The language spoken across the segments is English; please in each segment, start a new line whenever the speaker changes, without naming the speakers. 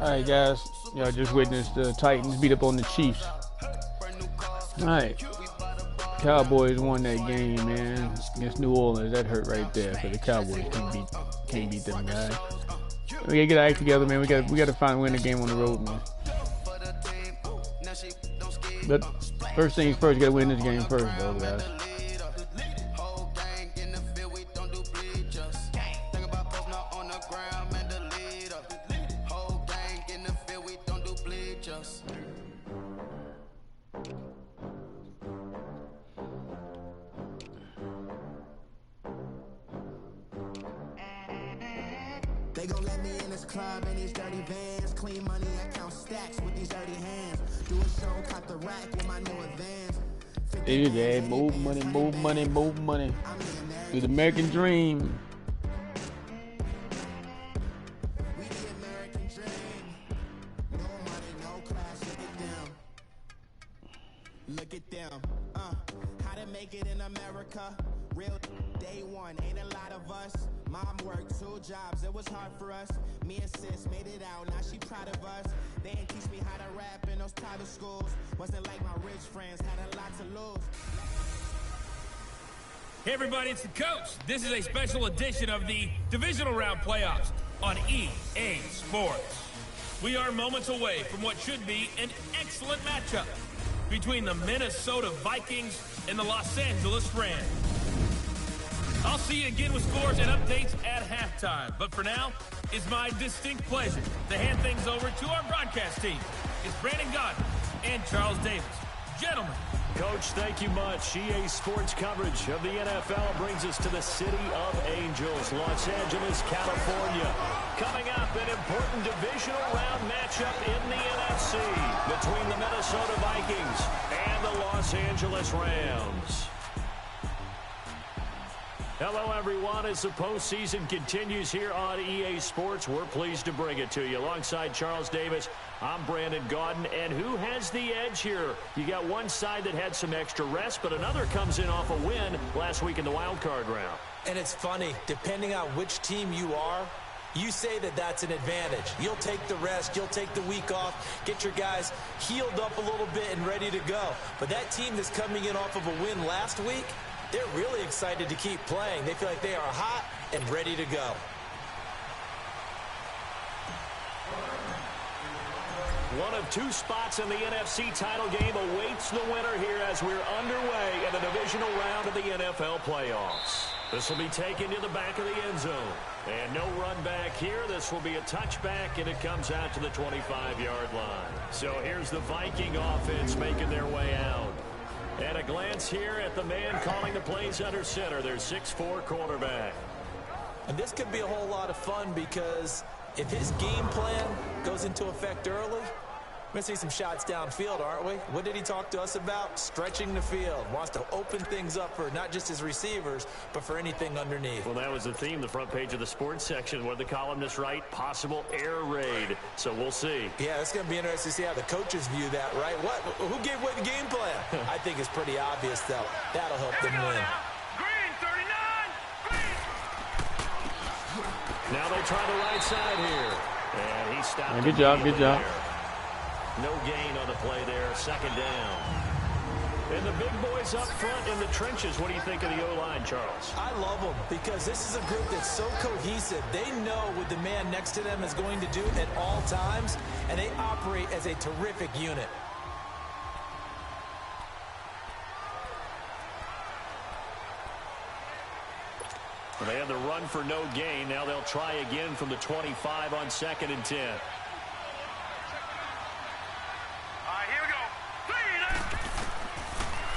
Alright, guys. Y'all just witnessed the Titans beat up on the Chiefs. Alright. Cowboys won that game, man, against New Orleans. That hurt right there. So the Cowboys can't beat them guys. We gotta get our act together, man. We gotta find win the game on the road, man. But first things first, you gotta win this game first, though, guys.
They gon' let me in this club in these dirty vans. Clean money, I count stacks with these dirty hands. Do a show, caught the rack with my new advance.
Yeah, move money, move money, move money. Do the American dream.
We the American dream. No money, no class, look at them. Look at them. How to make it in America. Real day one, ain't a lot of us. Mom worked 2 jobs, it was hard for us. Me and sis made it out, now she proud of us. They ain't teach me how to rap in those private schools. Wasn't like my rich friends, had a lot to lose.
Hey everybody, it's the coach. This is a special edition of the divisional round playoffs on EA Sports. We are moments away from what should be an excellent matchup between the Minnesota Vikings and the Los Angeles Rams. I'll see you again with scores and updates at halftime. But for now, it's my distinct pleasure to hand things over to our broadcast team. It's Brandon Godden and Charles Davis. Gentlemen.
Coach, thank you much. EA Sports coverage of the NFL brings us to the City of Angels, Los Angeles, California. Coming up, an important divisional round matchup in the NFC between the Minnesota Vikings and the Los Angeles Rams. Hello, everyone. As the postseason continues here on EA Sports, we're pleased to bring it to you. Alongside Charles Davis, I'm Brandon Gaudin. And who has the edge here? You got one side that had some extra rest, but another comes in off a win last week in the wild card round.
And it's funny, depending on which team you are, you say that that's an advantage. You'll take the rest, you'll take the week off, get your guys healed up a little bit and ready to go. But that team that's coming in off of a win last week, they're really excited to keep playing. They feel like they are hot and ready to go.
One of 2 spots in the NFC title game awaits the winner here as we're underway in the divisional round of the NFL playoffs. This will be taken to the back of the end zone. And no run back here. This will be a touchback, and it comes out to the 25-yard line. So here's the Viking offense making their way out. And a glance here at the man calling the plays under center, their 6'4" quarterback.
And this could be a whole lot of fun because if his game plan goes into effect early, we're going to see some shots downfield, aren't we? What did he talk to us about? Stretching the field. Wants to open things up for not just his receivers, but for anything underneath.
Well, that was the theme, the front page of the sports section. What did the columnists write? Possible air raid. So we'll see.
Yeah, it's going to be interesting to see how the coaches view that, right? Who gave away the game plan? I think it's pretty obvious, though. That'll help them win.
Green, 39! Green!
Now they try the right side here. And he stopped.
Yeah, good job, good job.
No gain on the play there, second down. And the big boys up front in the trenches. What do you think of the O-line, Charles?
I love them because this is a group that's so cohesive. They know what the man next to them is going to do at all times, and they operate as a terrific unit.
They had the run for no gain. Now they'll try again from the 25 on 2nd and 10.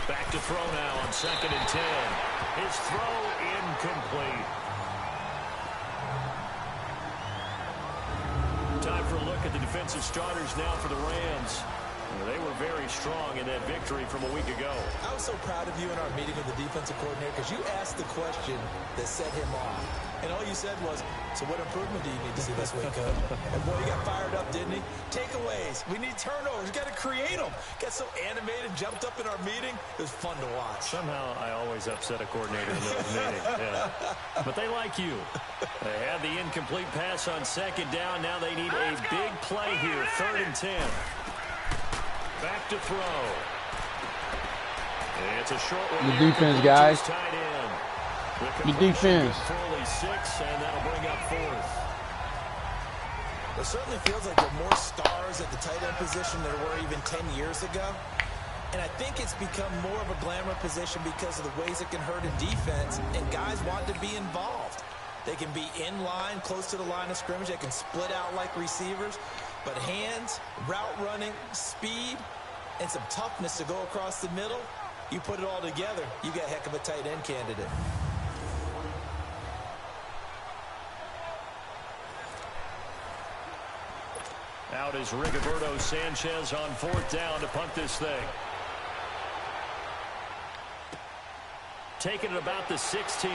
Back to throw now on 2nd and 10. His throw incomplete. Time for a look at the defensive starters now for the Rams. They were very strong in that victory from a week ago.
I was so proud of you in our meeting with the defensive coordinator because you asked the question that set him off. And all you you said was, so what improvement do you need to see this week, Coach? And boy, he got fired up, didn't he? Takeaways. We need turnovers. Got to create them. Got so animated, jumped up in our meeting. It was fun to watch.
Somehow I always upset a coordinator in those meetings. Yeah. But they like you. They had the incomplete pass on second down. Now they need a big play here. 3rd and 10. Back to throw. It's a short one.
The defense, guys.
The
defense.
Fully 6, and that'll bring up 4th.
It certainly feels like there are more stars at the tight end position than there were even 10 years ago. And I think it's become more of a glamour position because of the ways it can hurt in defense, and guys want to be involved. They can be in line, close to the line of scrimmage. They can split out like receivers. But hands, route running, speed, and some toughness to go across the middle, you put it all together, you got a heck of a tight end candidate.
Out is Rigoberto Sanchez on 4th down to punt this thing. Taking it about the 16.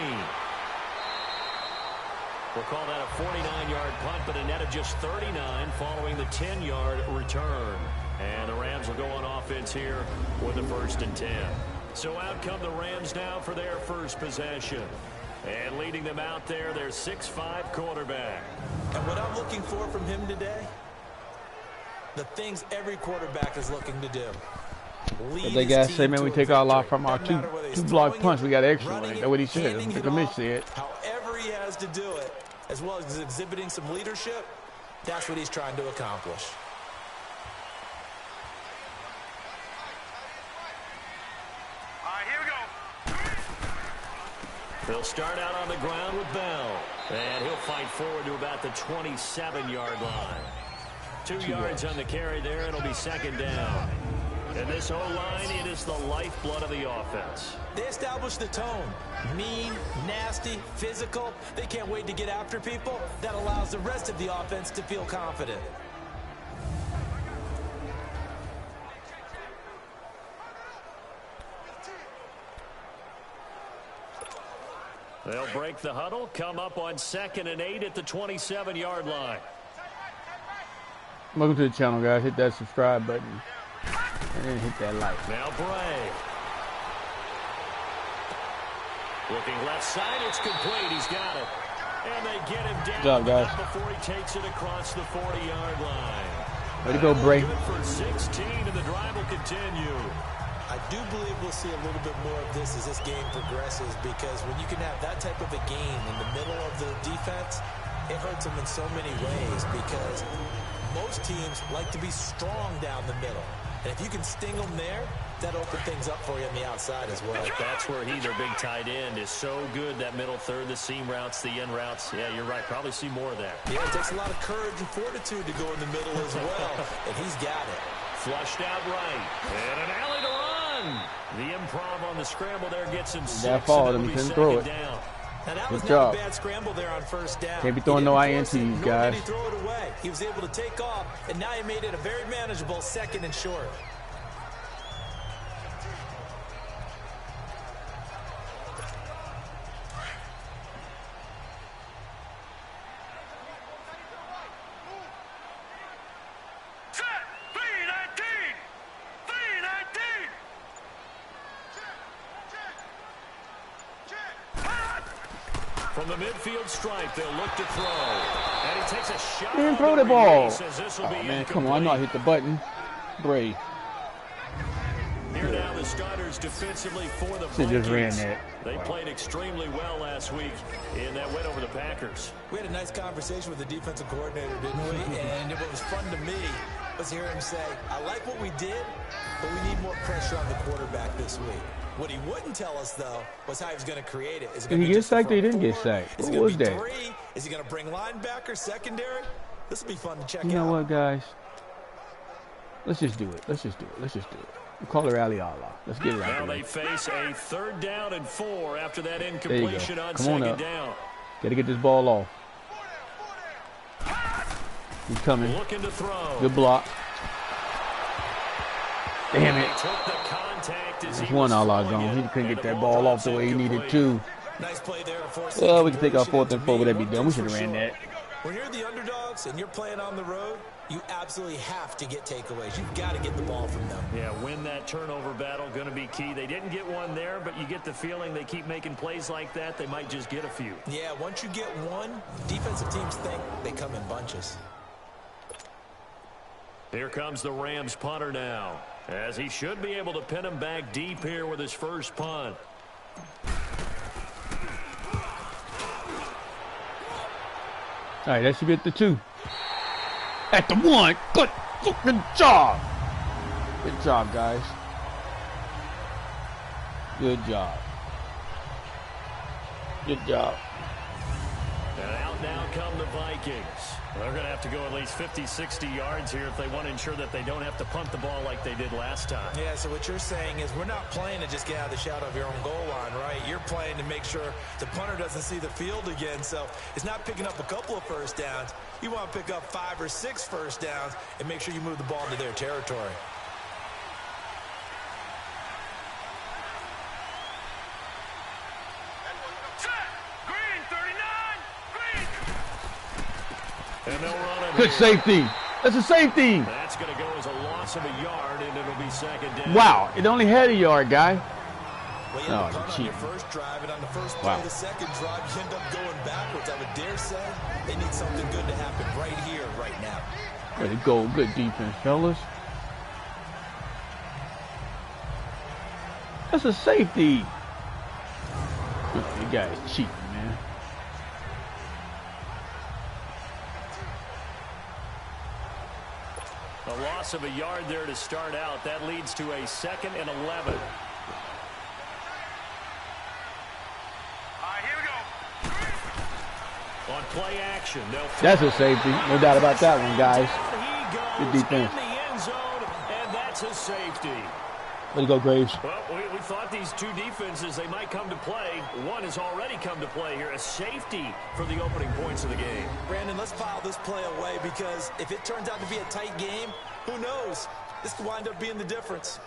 We'll call that a 49-yard punt, but a net of just 39 following the 10-yard return. And the Rams will go on offense here with the 1st and 10. So out come the Rams now for their first possession. And leading them out there, their 6'5" quarterback.
And what I'm looking for from him today, the things every quarterback is looking to do.
They guys say, man, we take our lot from our two block punch. We got extra on it. That's what he said. That's what the Mitch said.
However he has to do it, as well as exhibiting some leadership, that's what he's trying to accomplish.
They'll start out on the ground with Bell. And he'll fight forward to about the 27-yard line. 2 yards on the carry there. It'll be 2nd down. And this O-line, it is the lifeblood of the offense.
They establish the tone. Mean, nasty, physical. They can't wait to get after people. That allows the rest of the offense to feel confident.
They'll break the huddle, come up on 2nd and 8 at the 27-yard line.
Welcome to the channel, guys. Hit that subscribe button. And then hit that like.
Now Bray. Looking left side, it's complete. He's got it. And they get him down.
Good job, guys.
Before he takes it across the 40-yard line.
Way to go, Bray.
Good for 16, and the drive will continue.
I do believe we'll see a little bit more of this as this game progresses, because when you can have that type of a game in the middle of the defense, it hurts them in so many ways, because most teams like to be strong down the middle. And if you can sting them there, that opens things up for you on the outside as well.
That's where their big tight end, is so good, that middle third, the seam routes, the end routes. Yeah, you're right. Probably see more of that.
Yeah, it takes a lot of courage and fortitude to go in the middle as well, and he's got it.
Flushed out right. And an alley to run. The improv on the scramble there gets him 6.
That followed him. He couldn't throw it.
Now, that was
Good
not
job.
a bad scramble there on 1st down.
Can't be throwing no INTs,
nor
guys.
did he throw it away. He was able to take off, and now he made it a very manageable 2nd and short.
From the midfield stripe, they'll look to throw. And he takes a shot.
Man, throw the ball.
Oh,
man, come on. I know I hit the button. Bray.
Here now the starters defensively for the
They just ran
Vikings.
that.
They played extremely well last week in that win over the Packers.
We had a nice conversation with the defensive coordinator, didn't we? And what was fun to me was hear him say, I like what we did, but we need more pressure on the quarterback this week. What he wouldn't tell us, though, was how he was going to create it. Is it
Did he get sacked or he didn't get sacked?
Is
What
it
was
going to
that?
be 3? Is he going to bring linebacker, secondary? This will be fun to check out.
You know what, guys? Let's just do it. Let's just do it. Let's just do it. We call her Ali Allah. Let's get it
Now
out
they
there.
face a 3rd down and 4 after that
There you
incompletion
go.
on
Come on
2nd
up.
down.
Got to get this ball off. He's coming.
Looking to throw.
Good block. Damn
He
it.
took the contact as
There's
he
one
was
Allah
throwing
gone.
it,
He couldn't
and
get
the
that ball off the way he
incomplete.
needed to.
Nice play there to force
well, we can take our 4th and 4, would that be done? We should have ran that.
When you're the underdogs and you're playing on the road, you absolutely have to get takeaways. You've got to get the ball from them.
Yeah, win that turnover battle, going to be key. They didn't get one there, but you get the feeling they keep making plays like that, they might just get a few.
Yeah, once you get one, defensive teams think they come in bunches.
Here comes the Rams punter now, as he should be able to pin him back deep here with his first punt.
All right, that should be at the 2. At the 1. Good fucking job. Good job, guys. Good job. Good job.
And out now come the Vikings. They're going to have to go at least 50, 60 yards here if they want to ensure that they don't have to punt the ball like they did last time.
Yeah, so what you're saying is we're not playing to just get out of the shadow of your own goal line, right? You're playing to make sure the punter doesn't see the field again. So it's not picking up a couple of first downs. You want to pick up 5 or 6 first downs and make sure you move the ball into their territory.
And they'll run it.
Good safety. That's a safety.
That's going to go as a loss of a yard, and it'll be 2nd down.
Wow, it only had a yard, guy.
Well, you
Oh,
punt on your first drive, and on the first play of the second drive, you end up going backwards. I would dare say they need something good to happen right here, right now.
Way to go. Good defense, fellas. That's a safety. You guys cheating, man.
A loss of a yard there to start out. That leads to a 2nd and 11. On play action,
that's a safety. No doubt about that one, guys. Good defense.
In the end zone, and that's a safety.
Way to go, Graves.
Well, we thought these two defenses, they might come to play. One has already come to play here. A safety for the opening points of the game.
Brandon, let's file this play away because if it turns out to be a tight game, who knows? This could wind up being the difference.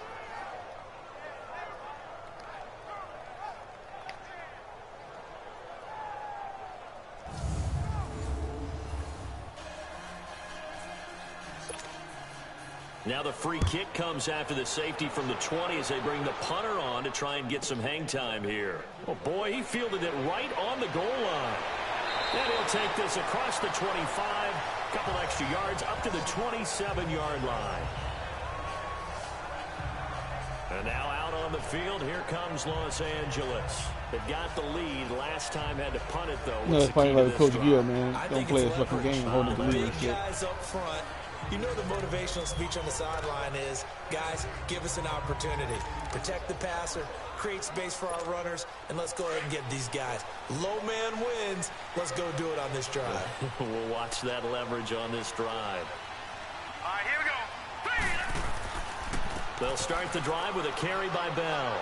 Now the free kick comes after the safety from the 20 as they bring the punter on to try and get some hang time here. Oh, boy, he fielded it right on the goal line. Then he'll take this across the 25, a couple extra yards up to the 27-yard line. And now out on the field, here comes Los Angeles. They got the lead. Last time had to punt it, though.
No, it's probably like Coach Gill, man. Don't play a fucking game holding the lead and shit.
Guys up front. You know the motivational speech on the sideline is, guys, give us an opportunity. Protect the passer, create space for our runners, and let's go ahead and get these guys. Low man wins. Let's go do it on this drive.
We'll watch that leverage on this drive.
All right, here we go.
They'll start the drive with a carry by Bell.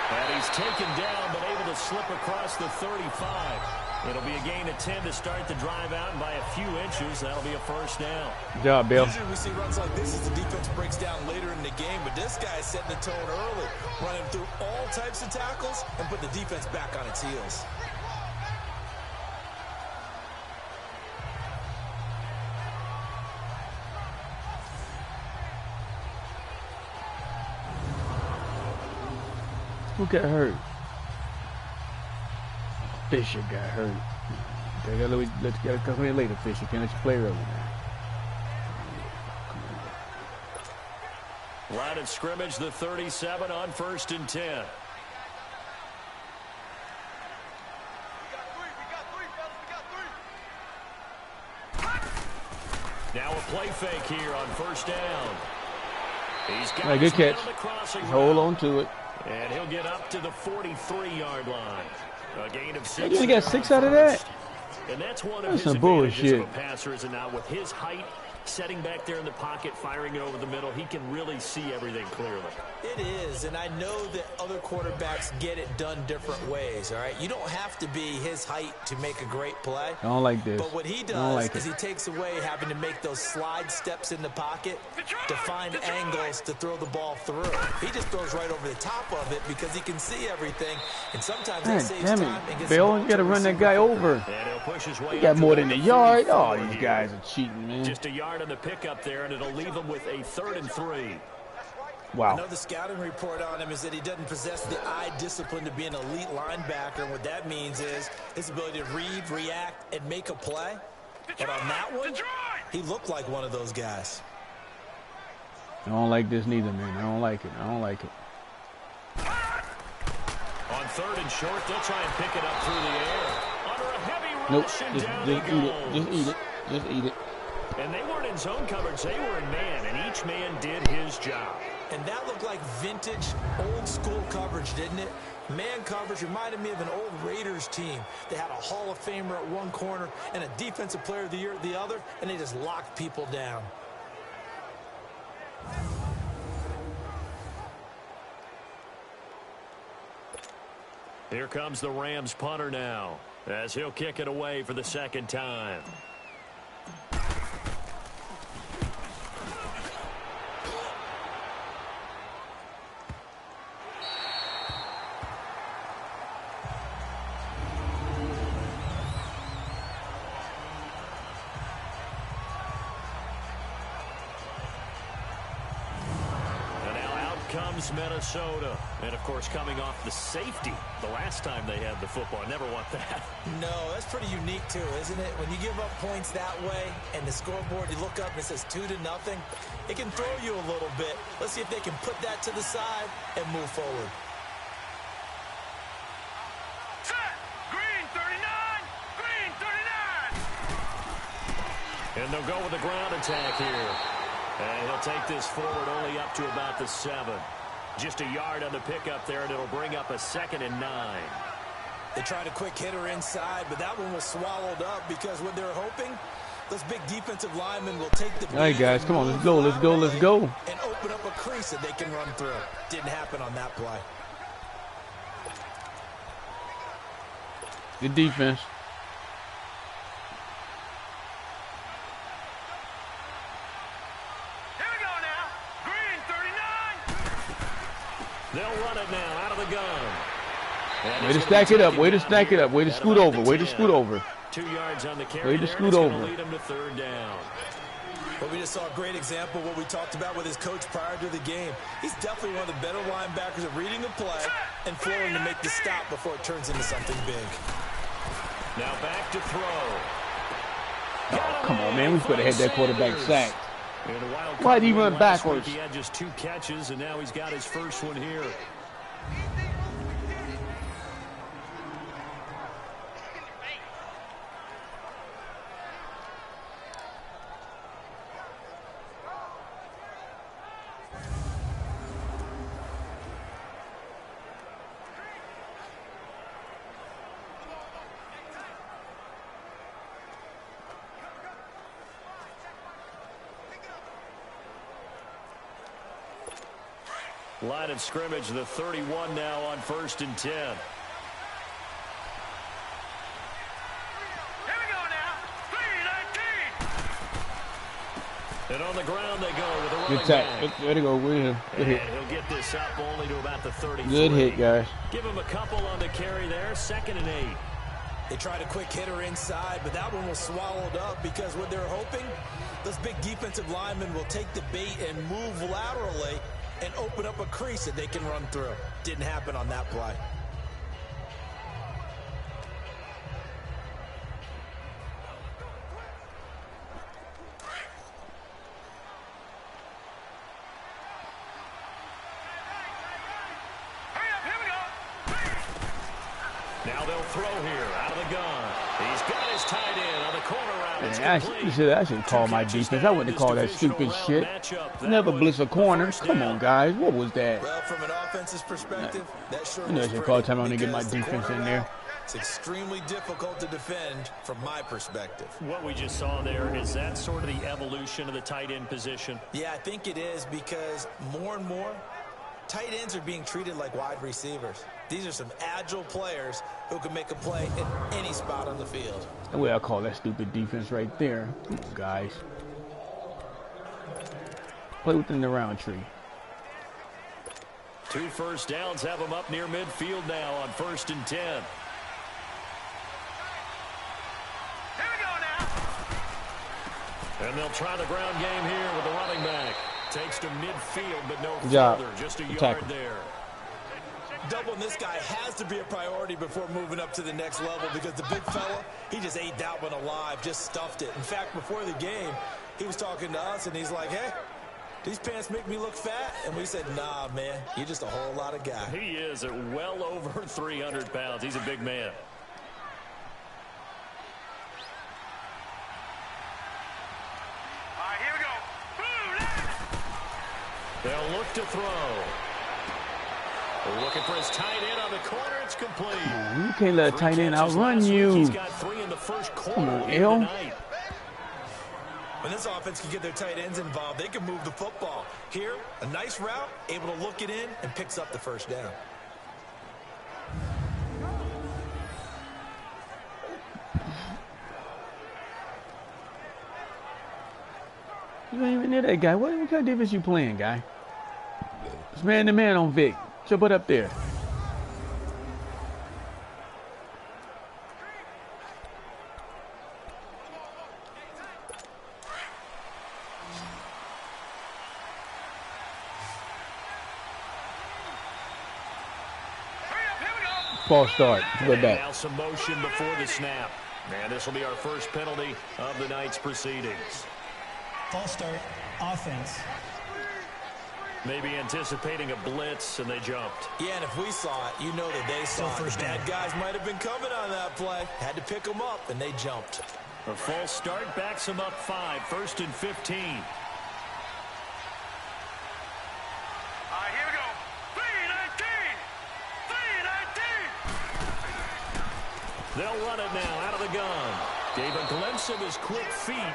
And he's taken down, but able to slip across the 35. It'll be a gain of 10 to start the drive out, and by a few inches, that'll be a first down.
Good job, Bill.
Usually we see runs like this as the defense breaks down later in the game, but this guy's setting the tone early, running through all types of tackles and put the defense back on its heels.
Who got hurt? Fisher got hurt. Let's get a couple in later, Fisher. Can't let you play early now.
Line of scrimmage, the 37 on 1st and 10. Now a play fake here on 1st down. He's got
right, good catch. Hold on to it.
And he'll get up to the 43-yard line. A gain of 6.
You got 6 out of that?
And that's one of
That's
his
some bullshit.
of a passer, is it not? With his height Setting back there in the pocket, firing it over the middle, he can really see everything clearly.
It is, and I know that other quarterbacks get it done different ways, all right? You don't have to be his height to make a great play.
I don't like this.
But what he does is he takes away having to make those slide steps in the pocket to find angles to throw the ball through. He just throws right over the top of it because he can see everything, and sometimes that saves time and gets
Bill, you got to run that guy over.
And he'll push his way.
He got more than a yard. Oh, these guys are cheating, man.
Just a yard on the pickup there, and it'll leave him with a 3rd and 3.
Wow.
I know the scouting report on him is that he doesn't possess the eye discipline to be an elite linebacker. And what that means is his ability to read, react, and make a play. But on that one, he looked like one of those guys.
I don't like this neither, man. I don't like it. I don't like it.
On 3rd and short, they'll try and pick it up through the air. Under a heavy
Nope.
rush, and
Just
down
eat
he
it.
goes.
Just eat it. Just eat it.
And they weren't in zone coverage. They were in man, and each man did his job.
And that looked like vintage, old-school coverage, didn't it? Man coverage reminded me of an old Raiders team. They had a Hall of Famer at one corner and a Defensive Player of the Year at the other, and they just locked people down.
Here comes the Rams punter now, as he'll kick it away for the 2nd time. Comes Minnesota. And, of course, coming off the safety the last time they had the football. I never want that.
No, that's pretty unique, too, isn't it? When you give up points that way and the scoreboard, you look up and it says 2-0, it can throw you a little bit. Let's see if they can put that to the side and move forward.
Set! Green 39! Green 39!
And they'll go with the ground attack here. And he'll take this forward only up to about the 7. Just a yard on the pickup there, and it'll bring up a 2nd and 9.
They tried a quick hitter inside, but that one was swallowed up because what they're hoping, those big defensive linemen will take the...
All right, guys, come on, let's go, let's go, let's go.
And open up a crease that they can run through. Didn't happen on that play.
Good defense.
They'll run it now out of the gun.
Way to stack it up. Way to stack it up. Way to scoot over. Way to scoot over.
2 yards on the carry.
Way to scoot over.
Lead him to 3rd down.
But we just saw a great example of what we talked about with his coach prior to the game. He's definitely one of the better linebackers at reading the play and flowing to make the stop before it turns into something big.
Now back to throw.
Oh, come on, man. We could have had that quarterback sacked. Why did he run backwards?
He had just 2 catches, and now he's got his first one here. Line of scrimmage, the 31 now on 1st and 10.
Here we go now. 3-19.
And on the ground they go with a running
Good
back.
tack. There they go. Good hit.
And he'll get this up only to about the 33.
Good hit, guys.
Give him a couple on the carry there. 2nd and 8.
They tried a quick hitter inside, but that one was swallowed up because what they're hoping, those big defensive linemen will take the bait and move laterally and open up a crease that they can run through. Didn't happen on that play.
Hurry up, here we go.
Now they'll throw here out of the gun. He's got his tight end on the corner route. It's
Man,
complete.
I should call my defense. I wouldn't call that stupid shit. Never blitz a corner. Come on, guys. What was that?
Well, from an offensive perspective, that sure
You know, I
was
should call
pretty
time out to get my
because the
defense in there.
It's extremely difficult to defend from my perspective.
What we just saw there, is that sort of the evolution of the tight end position?
Yeah, I think it is, because more and more, tight ends are being treated like wide receivers. These are some agile players who can make a play at any spot on the field.
The way I call that stupid defense right there. Come on, guys. Play within the round tree.
2 first downs have them up near midfield now on 1st and 10.
Here we go now.
And they'll try the ground game here with the running back. Takes to midfield, but no further. Just a yard there.
Doubling this guy has to be a priority before moving up to the next level, because the big fella, he just ate that one alive, just stuffed it. In fact, before the game, he was talking to us, and he's like, hey, these pants make me look fat? And we said, nah, man, you're just a whole lot of guy.
He is at well over 300 pounds. He's a big man.
All right, here we go.
They'll look to throw. Looking for his tight end on the corner. It's complete.
You can't let a tight end outrun you.
He's got 3 in the first quarter.
Come on, L.
When this offense can get their tight ends involved, they can move the football. Here, a nice route, able to look it in, and picks up the first down.
You ain't even near that guy. What kind of defense you playing, guy? It's man-to-man on Vic. Put your butt up there. False start. Go back.
Now some motion before the snap. And this will be our first penalty of the night's proceedings.
False start, offense.
Maybe anticipating a blitz, and they jumped.
Yeah, and if we saw it, you know that they saw it.
First down.
Bad guys might have been coming on that play. Had to pick them up, and they jumped.
A false start backs them up 5. 1st and 15.
All right, here we go. 3-19.
They'll run it now out of the gun. Gave a glimpse of his quick feet,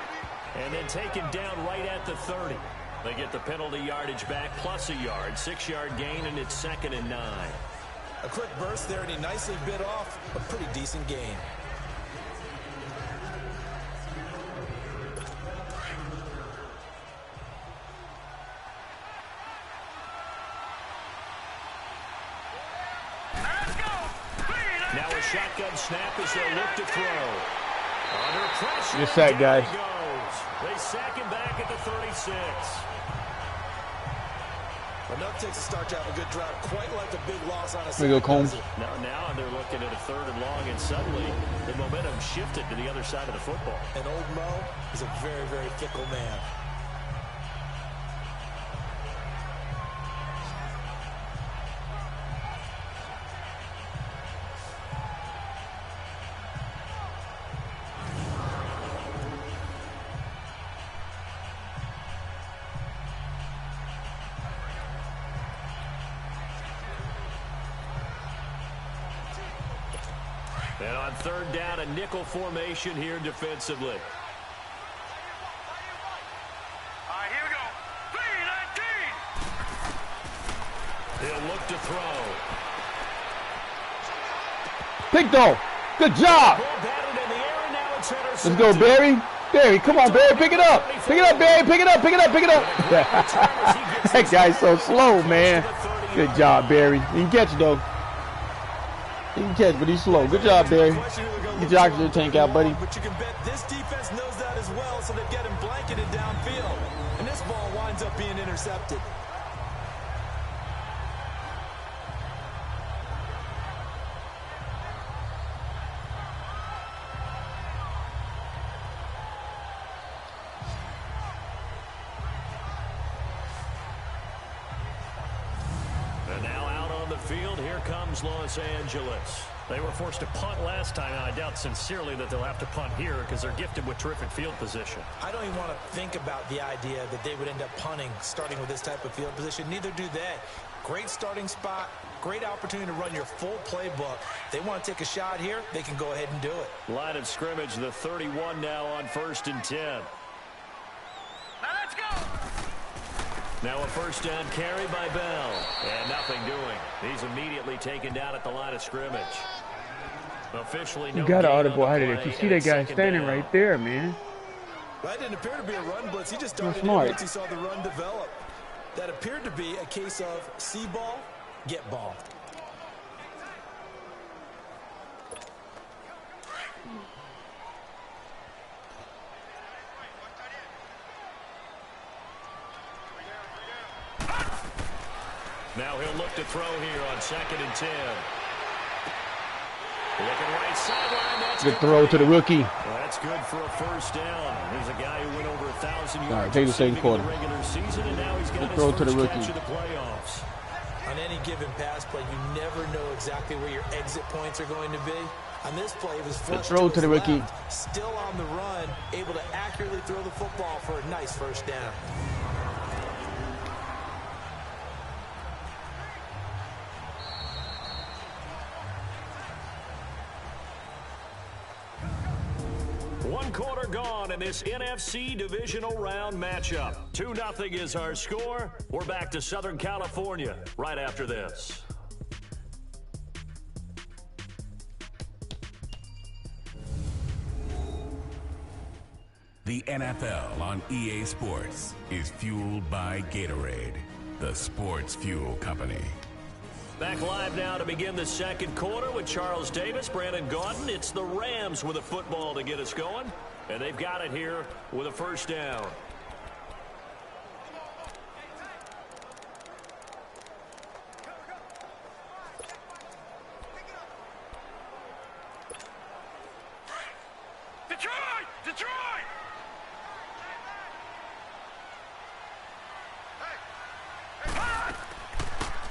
and then taken down right at the 30. They get the penalty yardage back plus a yard. 6-yard gain, and it's 2nd and 9.
A quick burst there, and he nicely bit off a pretty decent gain.
Now a shotgun snap as they look to throw. Under pressure.
Good sack, guys.
They sack him back at the 36.
Enough takes a start to have a good drive, quite like a big loss on a
There you go, Combs.
Now they're looking at a 3rd and long, and suddenly the momentum shifted to the other side of the football.
And old Mo is a very, very fickle man.
And on 3rd down, a nickel formation here defensively.
All right, here we go. 3-19.
He'll look to throw.
Pick though. Good job.
Ball batted in the air, and now it's
Let's
intercepted.
go, Barry. Barry, come on, Barry. Pick it up. Pick it up, Barry. Pick it up. Pick it up. Pick it up. That guy's so slow, man. Good job, Barry. He can catch, though. He can catch, but he's slow. Good job, Barry. Get your oxygen tank out, buddy.
But you can bet this defense knows that as well, so they've got him blanketed downfield. And this ball winds up being intercepted.
And now out on the field, here comes Los Angeles. They were forced to punt last time, and I doubt sincerely that they'll have to punt here because they're gifted with terrific field position.
I don't even want to think about the idea that they would end up punting starting with this type of field position. Neither do they. Great starting spot, great opportunity to run your full playbook. They want to take a shot here, they can go ahead and do it.
Line of scrimmage, the 31 now on 1st and 10.
Now let's go!
Now a first down carry by Bell. And nothing doing. He's immediately taken down at the line of scrimmage. Officially, no
You got to
gain
audible
on
out
the
of there.
play,
You see
and
that
it's
guy
second
standing
down.
right there, man.
That didn't appear to be a run blitz. He just
That's
started
smart.
once he saw the run develop. That appeared to be a case of see ball, get ball.
Now he'll look to throw here on 2nd and 10. Looking right sideline. That's
Good throw to the rookie.
Well, that's good for a first down. He's a guy who went over 1,000 yards.
All right, take the second
receiving in
quarter.
the regular season, and now he's got
Good
his
throw to the
first
rookie.
catch of the playoffs.
On any given pass play, you never know exactly where your exit points are going to be. On this play, it was flushed
throw to
his
the rookie.
left, still on the run, able to accurately throw the football for a nice first down.
One quarter gone in this NFC divisional round matchup. 2-0 is our score. We're back to Southern California right after this.
The NFL on EA Sports is fueled by Gatorade, the sports fuel company.
Back live now to begin the second quarter with Charles Davis, Brandon Gaudin. It's the Rams with a football to get us going, and they've got it here with a first down.
Detroit! Detroit!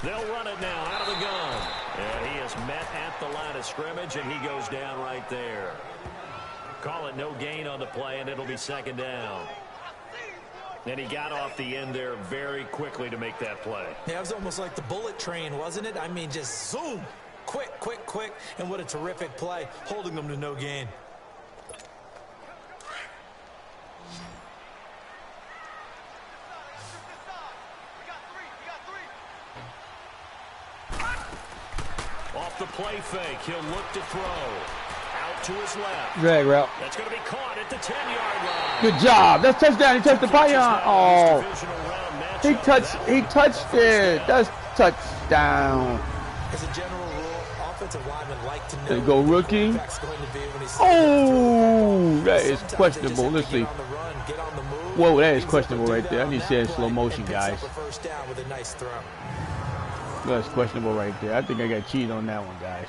They'll run it now out of the gun. And he is met at the line of scrimmage, and he goes down right there. Call it no gain on the play, and it'll be second down. And he got off the end there very quickly to make that play.
Yeah, it was almost like the bullet train, wasn't it? I mean, just zoom. Quick, quick, quick. And what a terrific play, holding them to no gain.
Off the play fake, he'll look to throw. Out to his left.
Drag route.
That's going to be caught at the 10-yard line.
Good job. That's touchdown. He touched the pylon. Oh, he touched it. That's touchdown.
As a general rule, offensive linemen like to know
There you go, rookie.
what the quarterback's going to be when he's
Oh, that is
Sometimes they just
questionable.
have to
Let's see.
get on the run, get on the move.
Whoa, that is
He's
questionable
able to
right
do
there. I
that
need to
on
see that
that
slow
play
motion,
and picks up
guys.
a first down with a nice throw.
That's questionable right there. I think I got cheated on that one, guys.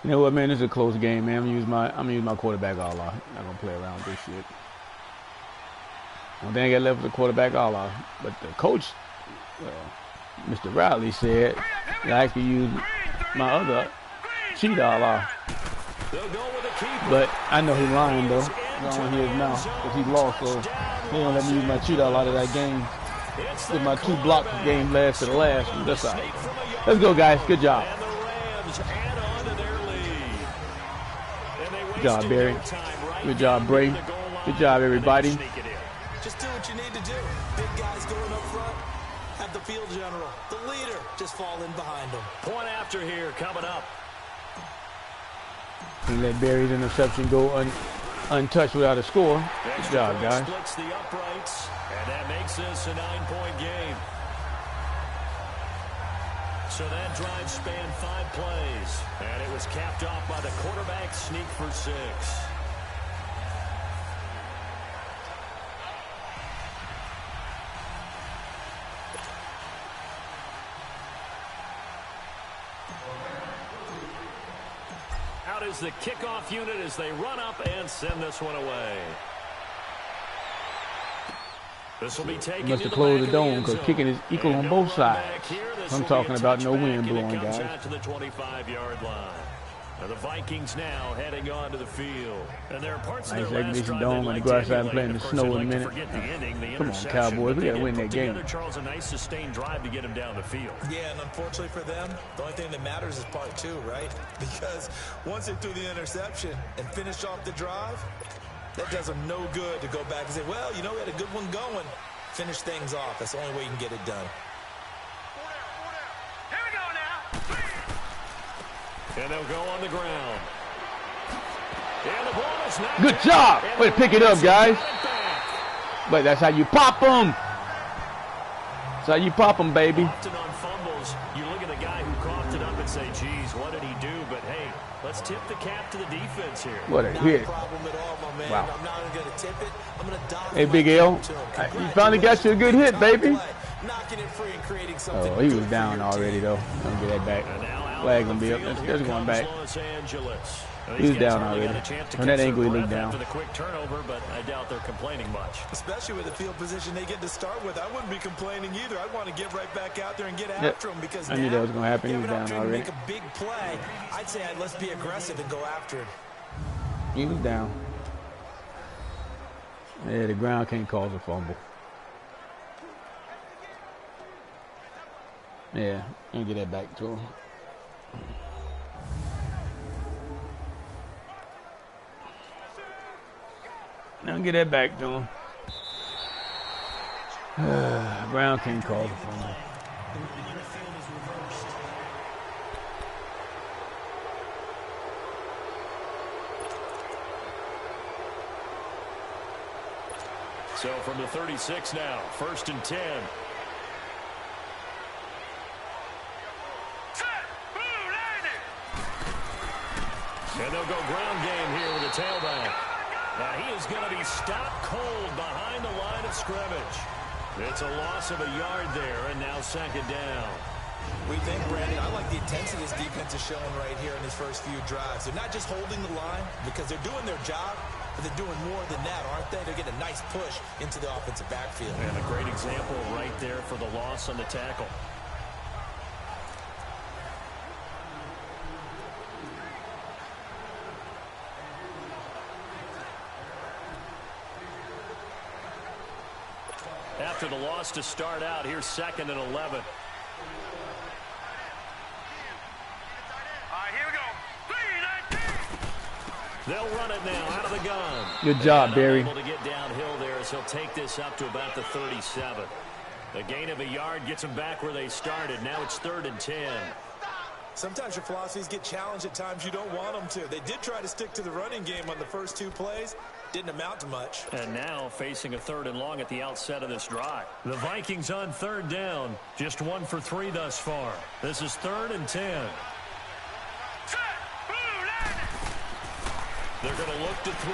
You know what, man? This is a close game, man. I'm gonna use my quarterback all out. Not gonna play around with this shit. One thing I got left with the quarterback all out. But the coach, Mr. Riley, said that I could use my other cheat all out. But I know he's lying though. I don't want to hear his mouth because he lost, so he don't let me use my cheat all out of that game. With my 2 block game last to the last. That's all right. Let's go, guys. Good job. Good job, Barry. Good job, Bray. Good job, everybody.
Just do what you need to do. Big guys going up front. Have the field general, the leader, just fall in behind them.
Point after here coming up.
And let Barry's interception go untouched without a score. Good job, guys.
Splits the uprights, and that makes this a 9-point game. So that drive spanned 5 plays, and it was capped off by the quarterback sneak for 6. Out is the kickoff unit as they run up and send this one away. This will be taken
Must have closed the dome because kicking is equal on both sides. I'm talking about no wind blowing, guys.
To the 25-yard line. The Vikings now heading onto the field. And there are parts
nice
of their last drive
dome when they go outside and play in the snow in a minute. Come on, Cowboys, we got to win that game.
Charles, a nice sustained drive to get him down the field.
Yeah, and unfortunately for them, the only thing that matters is part two, right? Because once they threw the interception and finished off the drive, that does them no good to go back and say, well, you know, we had a good one going. Finish things off. That's the only way you can get it done.
And they'll go on the ground. And the ball is knocked
good job. Way to pick it up, guys. But that's how you pop them. That's how you pop them, baby.
Often on fumbles, you look at the guy who coughed it up and say, geez, what did he do? But, hey, let's tip the cap to the defense here.
What a hit.
Not a problem at all, my man.
Wow.
I'm not going to tip it. I'm going to dock
Hey, Big L. You finally got you a good hit, baby.
Knocking it free and creating something.
Oh, he was down already, though. Don't get that back. Flag gonna be up. That's going back. He's down already. From that angle, he looked down.
The quick turnover, but I doubt they're complaining much.
Especially with the field position they get to start with. I wouldn't be complaining either. I'd want to get right back out there and get after him because
I knew that was going to happen. He was down already.
Make a big play. I'd say let's be aggressive and go after him.
He was down. Yeah, the ground can't cause a fumble. Yeah, I'll get that back to him. Now get that back to him. Brown can't call the fumble.
So from the 36 now, 1st and 10. And they'll go ground game here with the tailback. Now he is going to be stopped cold behind the line of scrimmage. It's a loss of a yard there, and now 2nd down.
We think, Brandon, I like the intensity this defense is showing right here in his first few drives. They're not just holding the line because they're doing their job, but they're doing more than that, aren't they? They're getting a nice push into the offensive backfield.
And a great example right there for the loss on the tackle. After the loss to start out, here's 2nd and 11. They'll run it now out of the gun.
Good job, Barry.
Able to get downhill there as he'll take this up to about the 37. The gain of a yard gets them back where they started. Now it's 3rd and 10.
Sometimes your philosophies get challenged at times you don't want them to. They did try to stick to the running game on the first 2 plays. Didn't amount to much.
And now facing a 3rd and long at the outset of this drive. The Vikings on 3rd down. Just 1 for 3 thus far. This is 3rd and 10. They're going to look to throw.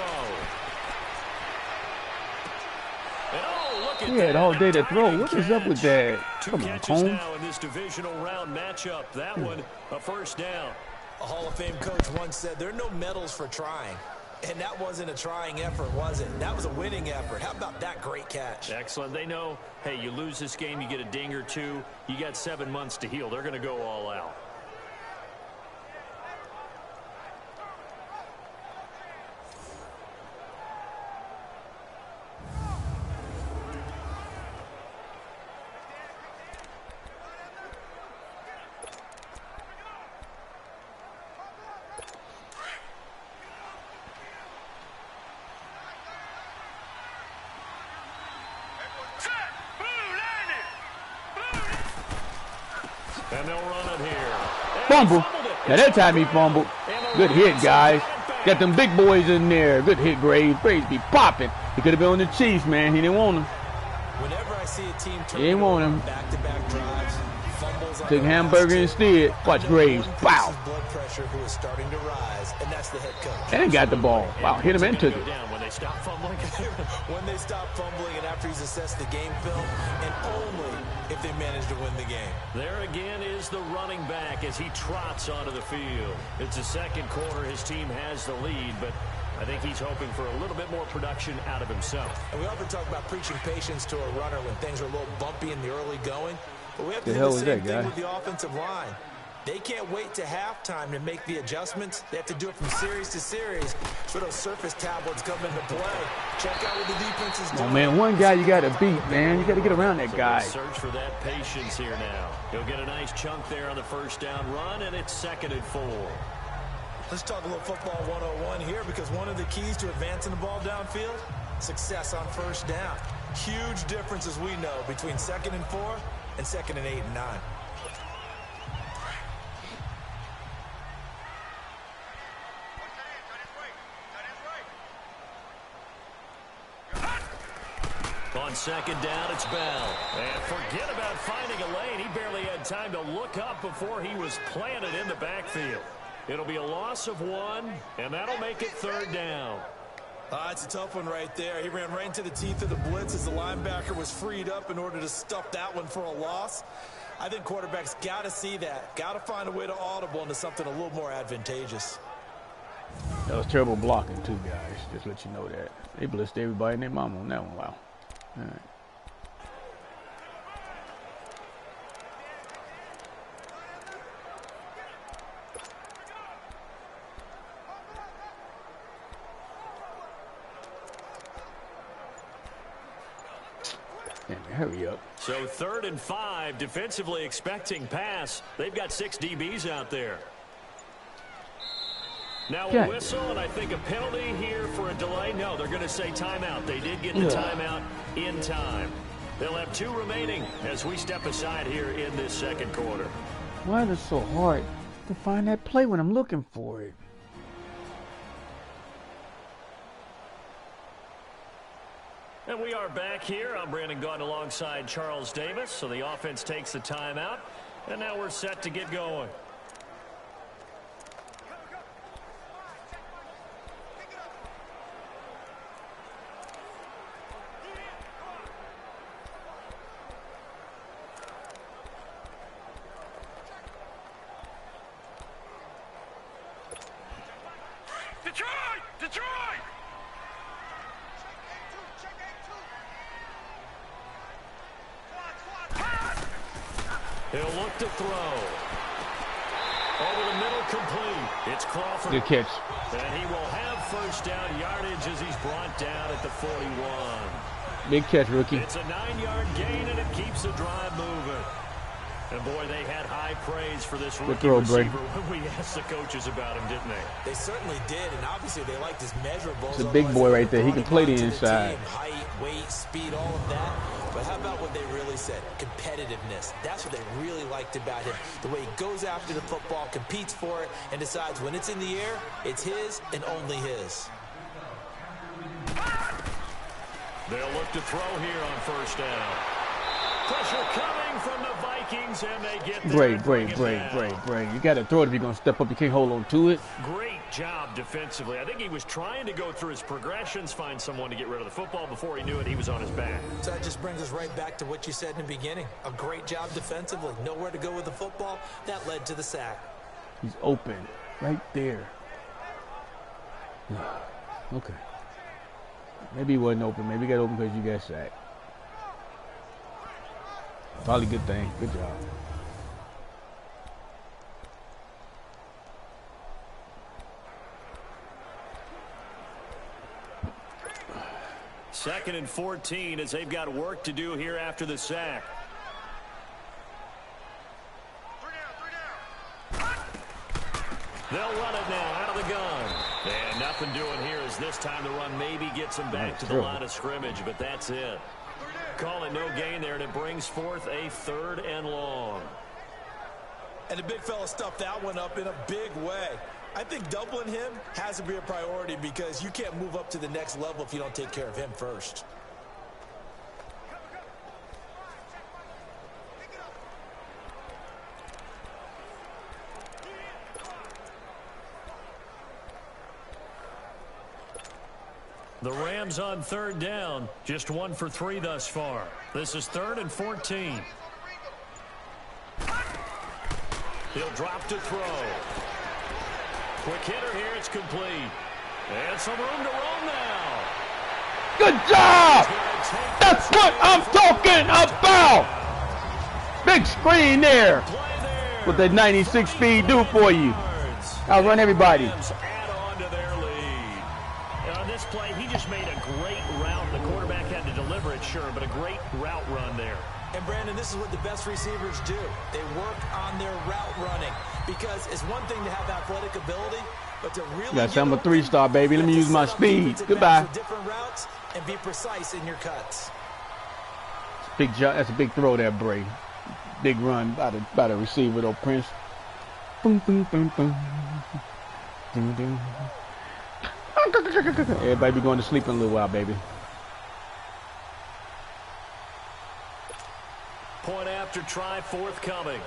And oh, look at
he had all day to throw. What is up with that?
Come on, Combs. Now in this divisional round matchup. That one, a 1st down.
A Hall of Fame coach once said there are no medals for trying. And that wasn't a trying effort, was it? That was a winning effort. How about that great catch?
Excellent. They know, hey, you lose this game, you get a ding or 2. You got 7 months to heal. They're going to go all out. And they'll run it here.
Fumble. Now that time he fumbled. Good hit, guys. Got them big boys in there. Good hit, Graves. Graves be popping. He could have been on the Chiefs, man. He didn't want him.
Whenever I see a team
he didn't want him.
Back-to-back drives, fumbles
took hamburger instead. Watch Graves. Wow.
Blood pressure who is starting to rise, and that's the head coach.
And got the ball. Wow, hit him and took it.
When they stop fumbling.
When they stop fumbling and after he's assessed the game film, and only if they manage to win the game.
There again is the running back as he trots onto the field. It's the 2nd quarter. His team has the lead, but I think he's hoping for a little bit more production out of himself.
And we often talk about preaching patience to a runner when things are a little bumpy in the early going. But we have to do the same thing with the offensive line. They can't wait to halftime to make the adjustments. They have to do it from series to series. So those surface tablets come into play. Check out what the defense is doing.
Oh, man, one guy you got to beat, man. You got to get around that guy.
Search for that patience here now. He'll get a nice chunk there on the first down run, and it's 2nd and 4.
Let's talk a little football 101 here, because one of the keys to advancing the ball downfield, success on first down. Huge difference, as we know, between 2nd and 4 and 2nd and 8 and 9.
On 2nd down, it's Bell. And forget about finding a lane. He barely had time to look up before he was planted in the backfield. It'll be a loss of 1, and that'll make it 3rd down.
It's a tough one right there. He ran right into the teeth of the blitz as the linebacker was freed up in order to stuff that one for a loss. I think quarterbacks got to see that. Got to find a way to audible into something a little more advantageous.
That was terrible blocking, too, guys. Just let you know that. They blitzed everybody and their mama on that one. Wow. All right. Man, hurry up.
So 3rd and 5, defensively expecting pass. They've got 6 DBs out there. Now a whistle, and I think a penalty here for a delay. No, they're going to say timeout. They did get the timeout in time. They'll have 2 remaining as we step aside here in this 2nd quarter.
Why is it so hard to find that play when I'm looking for it?
And we are back here. I'm Brandon Gaudin alongside Charles Davis. So the offense takes the timeout, and now we're set to get going.
Detroit!
He'll look to throw. Over the middle, complete. It's Crawford.
Good catch.
And he will have first down yardage as he's brought down at the 41.
Big catch, rookie.
It's a 9-yard gain, and it keeps the drive moving. And, boy, they had high praise for this rookie receiver when we asked the coaches about him, didn't they?
They certainly did, and obviously they liked his measurables.
It's a big boy right there. He can play the inside.
Height, weight, speed, all of that. But how about what they really said? Competitiveness. That's what they really liked about him. The way he goes after the football, competes for it, and decides when it's in the air, it's his and only his.
They'll look to throw here on first down. Pressure coming from the Vikings, and they get there.
Great. You got to throw it if you're going to step up. You can't hold on to it.
Great job defensively. I think he was trying to go through his progressions, find someone to get rid of the football. Before he knew it, he was on his back.
So that just brings us right back to what you said in the beginning. A great job defensively. Nowhere to go with the football. That led to the sack.
He's open right there. Okay. Maybe he wasn't open. Maybe he got open because you got sacked. Probably a good thing. Good job.
Second and 14 as they've got work to do here after the sack. They'll run it now out of the gun. And nothing doing here as this time the run maybe gets them back to the line of scrimmage, but that's it. Call it no gain there, and it brings forth a 3rd and long.
And the big fella stuffed that one up in a big way. I think doubling him has to be a priority because you can't move up to the next level if you don't take care of him first.
The Rams on 3rd down, just 1 for 3 thus far. This is 3rd and 14. He'll drop to throw. Quick hitter here, it's complete. And some room to roam now.
Good job! That's what I'm talking about! Big screen there. What that 96 speed do for you? I'll run everybody.
Add on to their lead. And on this play, he just made a great route. The quarterback had to deliver it, sure, but a great route run there.
And Brandon, this is what the best receivers do. They work on their route running, because it's one thing to have athletic ability, but to really
Yes, I'm a 3-star, baby. Let me use my speed. Goodbye.
Different routes and be precise in your cuts.
Big jump. That's a big throw there, Bray. Big run by the receiver, though, Prince. Boom, boom, boom, boom. Ding, ding. Everybody be going to sleep in a little while, baby.
Point after try forthcoming.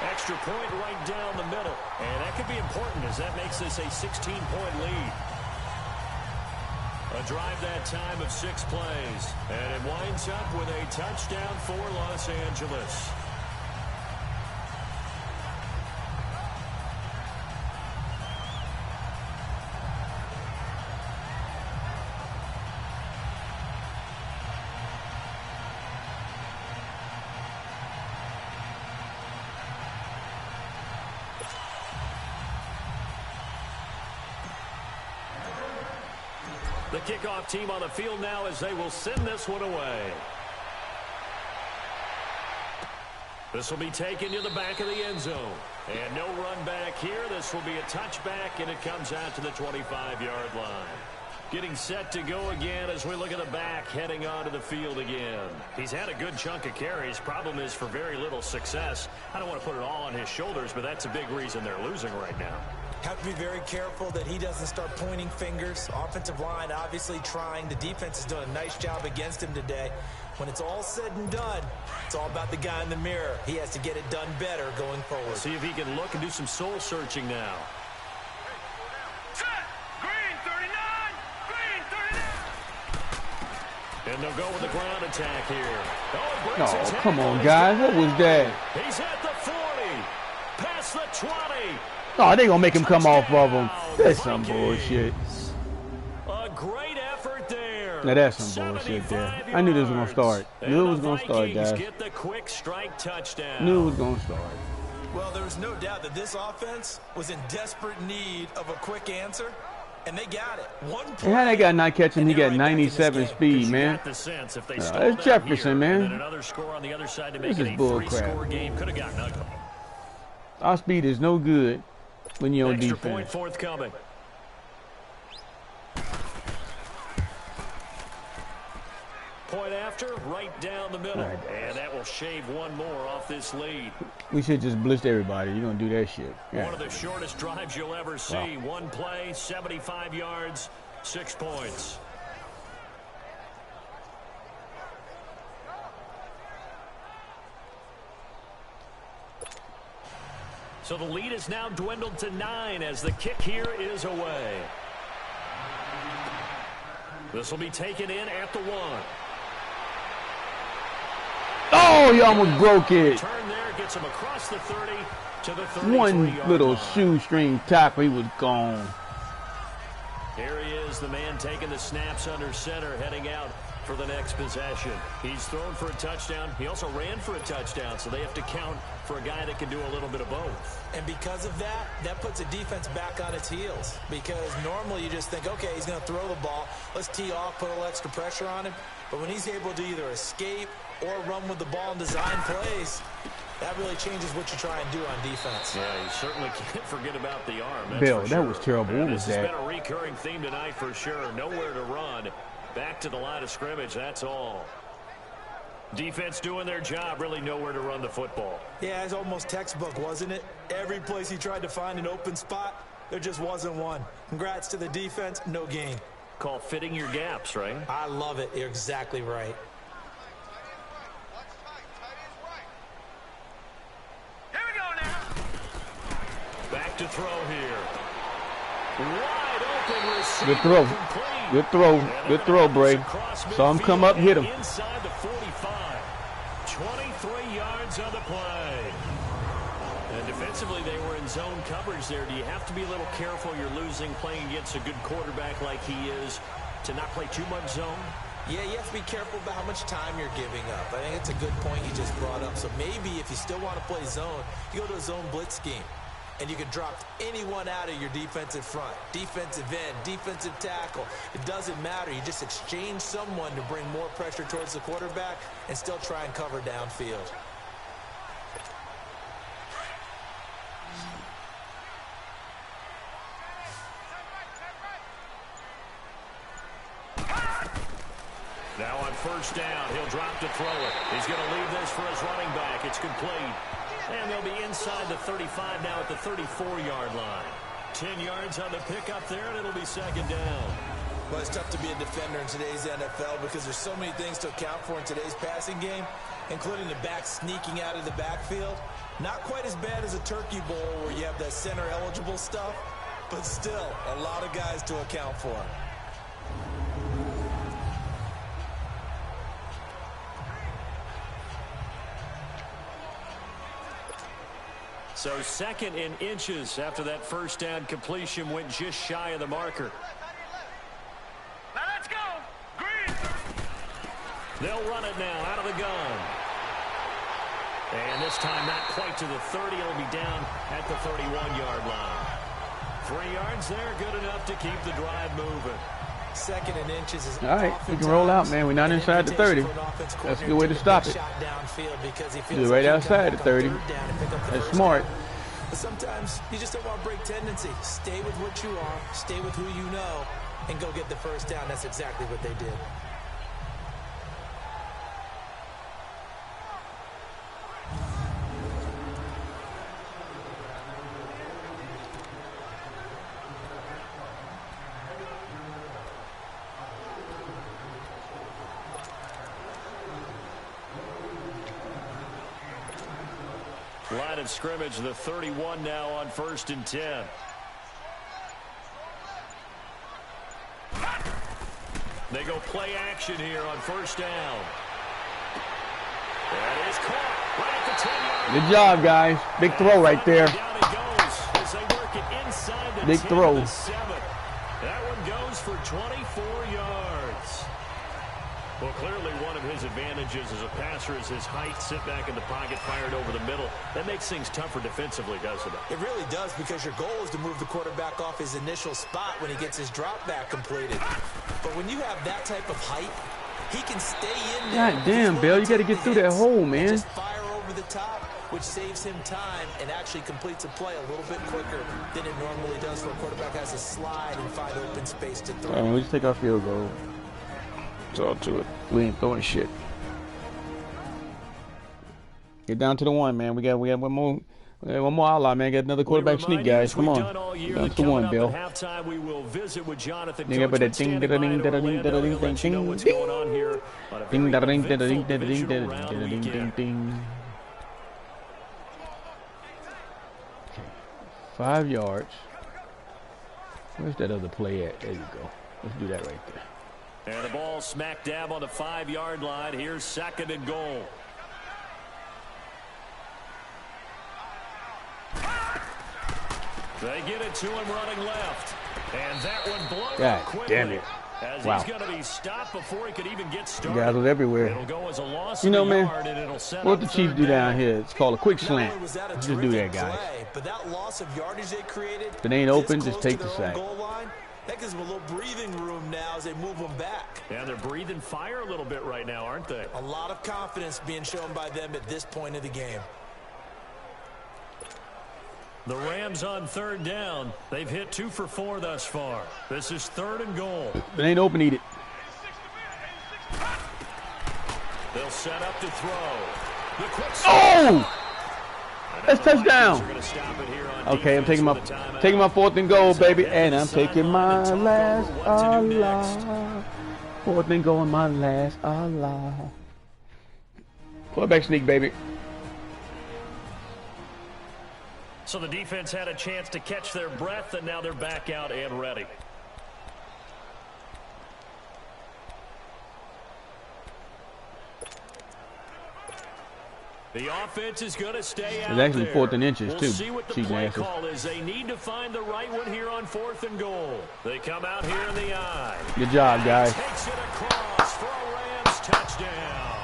Extra point right down the middle. And that could be important, as that makes this a 16-point lead. A drive that time of 6 plays. And it winds up with a touchdown for Los Angeles. The kickoff team on the field now as they will send this one away. This will be taken to the back of the end zone. And no run back here. This will be a touchback, and it comes out to the 25-yard line. Getting set to go again as we look at the back, heading onto the field again. He's had a good chunk of carries. Problem is for very little success. I don't want to put it all on his shoulders, but that's a big reason they're losing right now.
Have to be very careful that he doesn't start pointing fingers. Offensive line obviously trying. The defense has done a nice job against him today. When it's all said and done, it's all about the guy in the mirror. He has to get it done better going forward.
Let's see if he can look and do some soul searching now.
Set! Green 39! Green 39!
And they'll go with the ground attack here. Oh,
No, come on, guys. What was that?
He's at the 40. Past the 20.
Oh, they gonna make him come off of him. That's some bullshit.
A great effort there.
Now that's some bullshit there. I knew this was gonna start. Knew it was gonna start, guys.
Get the quick strike touchdown.
Knew it was gonna start.
Well, there was no doubt that this offense was in desperate need of a quick answer, and they got it. One play.
And how they got not catching? He got 97 speed, man. It's Jefferson, man.
Another score on the other side to
This
make
is
it a
bull
three-score
crap.
game. Could have gotten ugly.
Our speed is no good when you're on
Extra point
defense.
forthcoming. Point after, right down the middle.
Right.
And that will shave one more off this lead.
We should just blitz everybody. You're gonna do that shit.
One of the shortest drives you'll ever see.
Wow.
One play, 75 yards, 6 points. So the lead is now dwindled to 9 as the kick here is away. This will be taken in at the 1.
Oh, he almost broke it.
Turn there, gets him across the 30 to the 33-yard
One little
line.
shoestring tackle, he was gone.
Here he is, the man taking the snaps under center, heading out for the next possession. He's thrown for a touchdown. He also ran for a touchdown, so they have to count for a guy that can do a little bit of both.
And because of that, that puts a defense back on its heels. Because normally you just think, okay, he's going to throw the ball. Let's tee off, put a little extra pressure on him. But when he's able to either escape or run with the ball and design plays, that really changes what you try and do on defense.
Yeah, you certainly can't forget about the arm. That's
Bill,
for
that
sure.
was terrible. What was
This has
that?
been a recurring theme tonight for sure. Nowhere to run. Back to the line of scrimmage, that's all. Defense doing their job, really nowhere to run the football.
Yeah, it's almost textbook, wasn't it? Every place he tried to find an open spot, there just wasn't one. Congrats to the defense, no gain.
Call fitting your gaps, right?
I love it. You're exactly right.
Here we go now.
Back to throw here. Wide open receiver.
Good throw.
Complete.
Good throw.
And
Good throw, Bray.
across
Saw him come
midfield
up, hit him.
Inside the 45. 23 yards on the play. And defensively, they were in zone coverage there. Do you have to be a little careful? You're losing playing against a good quarterback like he is to not play too much zone?
Yeah, you have to be careful about how much time you're giving up. I think it's a good point you just brought up. So maybe if you still want to play zone, you go to a zone blitz scheme. And you can drop anyone out of your defensive front. Defensive end, defensive tackle. It doesn't matter. You just exchange someone to bring more pressure towards the quarterback and still try and cover downfield.
Now on first down, he'll drop to throw it. He's going to leave this for his running back. It's complete. And they'll be inside the 35 now at the 34-yard line. 10 yards on the pickup there, and it'll be second down.
Well, it's tough to be a defender in today's NFL because there's so many things to account for in today's passing game, including the back sneaking out of the backfield. Not quite as bad as a turkey bowl where you have that center-eligible stuff, but still a lot of guys to account for.
So second in inches after that first down completion went just shy of the marker.
Now let's go. Green.
They'll run it now out of the gun. And this time not quite to the 30. It'll be down at the 31-yard line. 3 yards there, good enough to keep the drive moving.
Second and inches is
all right, we can roll out, man. We're not inside the 30. That's a good way to stop it. Do it right outside the 30. That's smart.
But sometimes you just don't want to break tendency. Stay with what you are, stay with who you know, and go get the first down. That's exactly what they did.
Line of scrimmage, the 31 now on first and 10. They go play action here on first down. That is caught right at the 10-yard line.
Good job, guys. Big throw right there.
Down it goes as they work it inside the
Big
10
throw.
to the 7. That one goes for 24 yards. Well, clearly one of his advantages as a passer is his height. Sit back in the pocket, fired over the middle. That makes things tougher defensively, doesn't it?
It really does, because your goal is to move the quarterback off his initial spot when he gets his drop back completed. But when you have that type of height, he can stay in there.
God damn, Bill, you got to get through that hole, man.
Just fire over the top, which saves him time and actually completes a play a little bit quicker than it normally does where a quarterback has to slide and find open space to throw.
All right, we just take our field goal. It's all to it. We ain't throwing shit. Get down to the 1, man. We got one more. One more outlaw, man. Got another quarterback sneak, guys. Come on. Down to the 1, Bill.
Halftime, we will visit with Jonathan.
Nigga, but that ding, da ding, da ding, da ding, ding, ding,
what's going on here.
Ding, da ding, da ding, da ding, da ding, ding, ding. Okay, 5 yards. Where's that other play at? There you go. Let's do that right there.
And the ball smack dab on the 5-yard line. Here's second and goal. They get it to him running left. And that one blown up quickly.
Damn it.
As
wow.
He's going to be stopped before he could even get started.
Guys was everywhere.
It'll go as a loss
you know,
of a
man,
yard, and it'll set
what the
up
Chiefs do down here, it's called a quick slant. Just do that, guys.
But that loss of yardage they created,
if it ain't open, just take the sack.
That gives them a little breathing room now as they move them back.
Yeah, they're breathing fire a little bit right now, aren't they?
A lot of confidence being shown by them at this point of the game.
The Rams on third down. They've hit 2 for 4 thus far. This is third and goal.
If it ain't open, eat it.
They'll set up to throw. The quick
oh! That's touchdown. Okay, I'm taking my 4th and goal, baby, and I'm taking my last Allah. 4th and goal, my last Allah. Quarterback sneak, baby.
So the defense had a chance to catch their breath, and now they're back out and ready. The offense is going to stay out.
It's actually 4th and inches,
we'll
too.
See what the play call is. They need to find the right one here on 4th and goal. They come out here in the eye.
Good job, guys.
Takes it across for a Rams touchdown.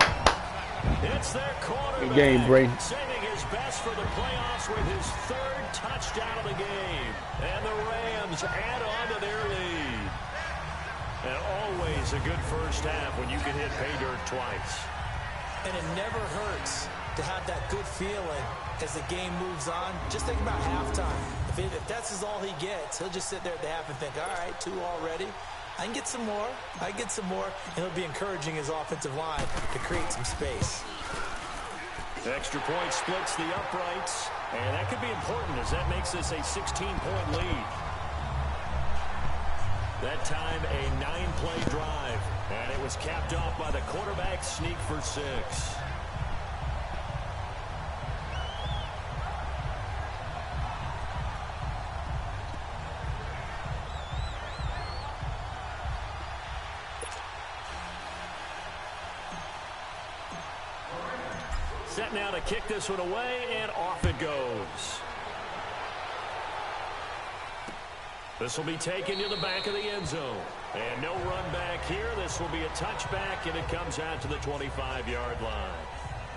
It's their quarterback.
Good game, Bray.
Saving his best for the playoffs with his 3rd touchdown of the game. And the Rams add on to their lead. And always a good first half when you can hit pay dirt twice.
And it never hurts to have that good feeling as the game moves on. Just think about halftime. If that's all he gets, he'll just sit there at the half and think, all right, 2 already. I can get some more. I can get some more. And he'll be encouraging his offensive line to create some space.
Extra point splits the uprights. And that could be important as that makes this a 16-point lead. That time, a 9-play drive. And it was capped off by the quarterback sneak for 6. Set now to kick this one away, and off it goes. This will be taken to the back of the end zone. And no run back here. This will be a touchback, and it comes out to the 25-yard line.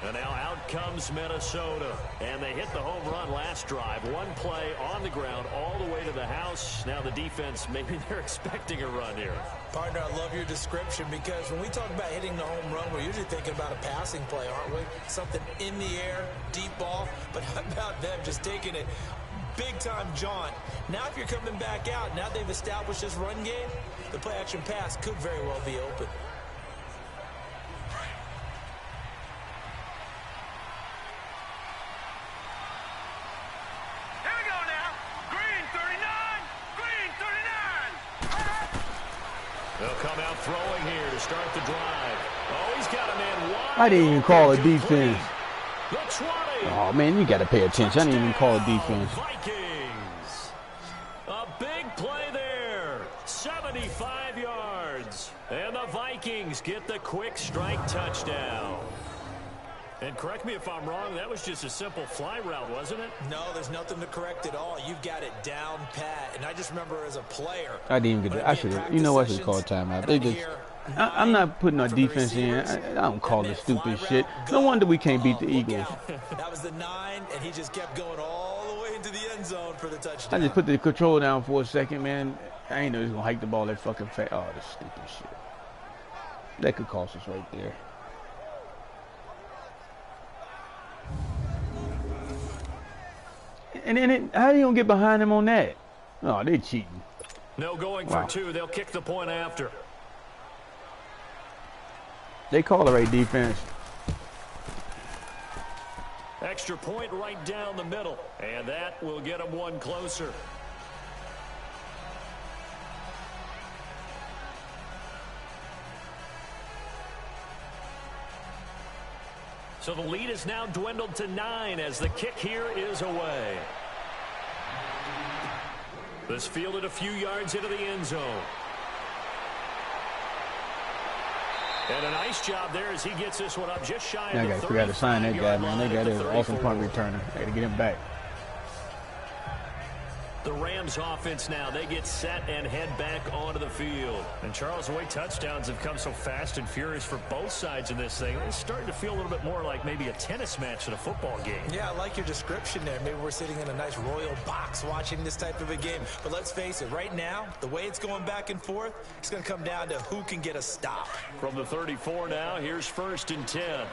And now out comes Minnesota. And they hit the home run last drive. 1 play on the ground all the way to the house. Now the defense, maybe they're expecting a run here.
Partner, I love your description because when we talk about hitting the home run, we're usually thinking about a passing play, aren't we? Something in the air, deep ball. But how about them just taking it big-time jaunt? Now if you're coming back out, now they've established this run game, the play-action pass could very well be open.
They'll come out throwing here to start the drive. Oh, he's got a man wide.
I didn't even call a defense.
The 20.
Oh, man, you got to pay attention. I didn't even call a defense.
Vikings. A big play there. 75 yards. And the Vikings get the quick strike touchdown. And correct me if I'm wrong, that was just a simple fly route, wasn't it?
No, there's nothing to correct at all. You've got it down pat. And I just remember as a player.
I didn't even get it. I should have. You know what? I should call a timeout. They just. I'm not putting our defense in. I don't call this stupid shit. No wonder we can't beat the Eagles.
That was the 9, and he just kept going all the way into the end zone for the touchdown.
I just put the control down for a second, man. I ain't know he was going to hike the ball that fucking fast. Oh, this stupid shit. That could cost us right there. And then how you gonna get behind him on that? Oh, they cheating.
No going for 2. They'll kick the point after.
They call the right defense.
Extra point right down the middle. And that will get them 1 closer. So the lead is now dwindled to 9 as the kick here is away. This fielded a few yards into the end zone. And a nice job there as he gets this one up just shy of the 35-yard line. I got to sign that guy, man. They got an awesome punt returner. I got to get him back. The Rams offense now, they get set and head back onto the field. And Charles, the way touchdowns have come so fast and furious for both sides in this thing, it's starting to feel a little bit more like maybe a tennis match than a football game. Yeah, I like your description there. Maybe we're sitting in a nice royal box watching this type of a game. But let's face it, right now, the way it's going back and forth, it's going to come down to who can get a stop. From the 34 now, here's 1st and 10.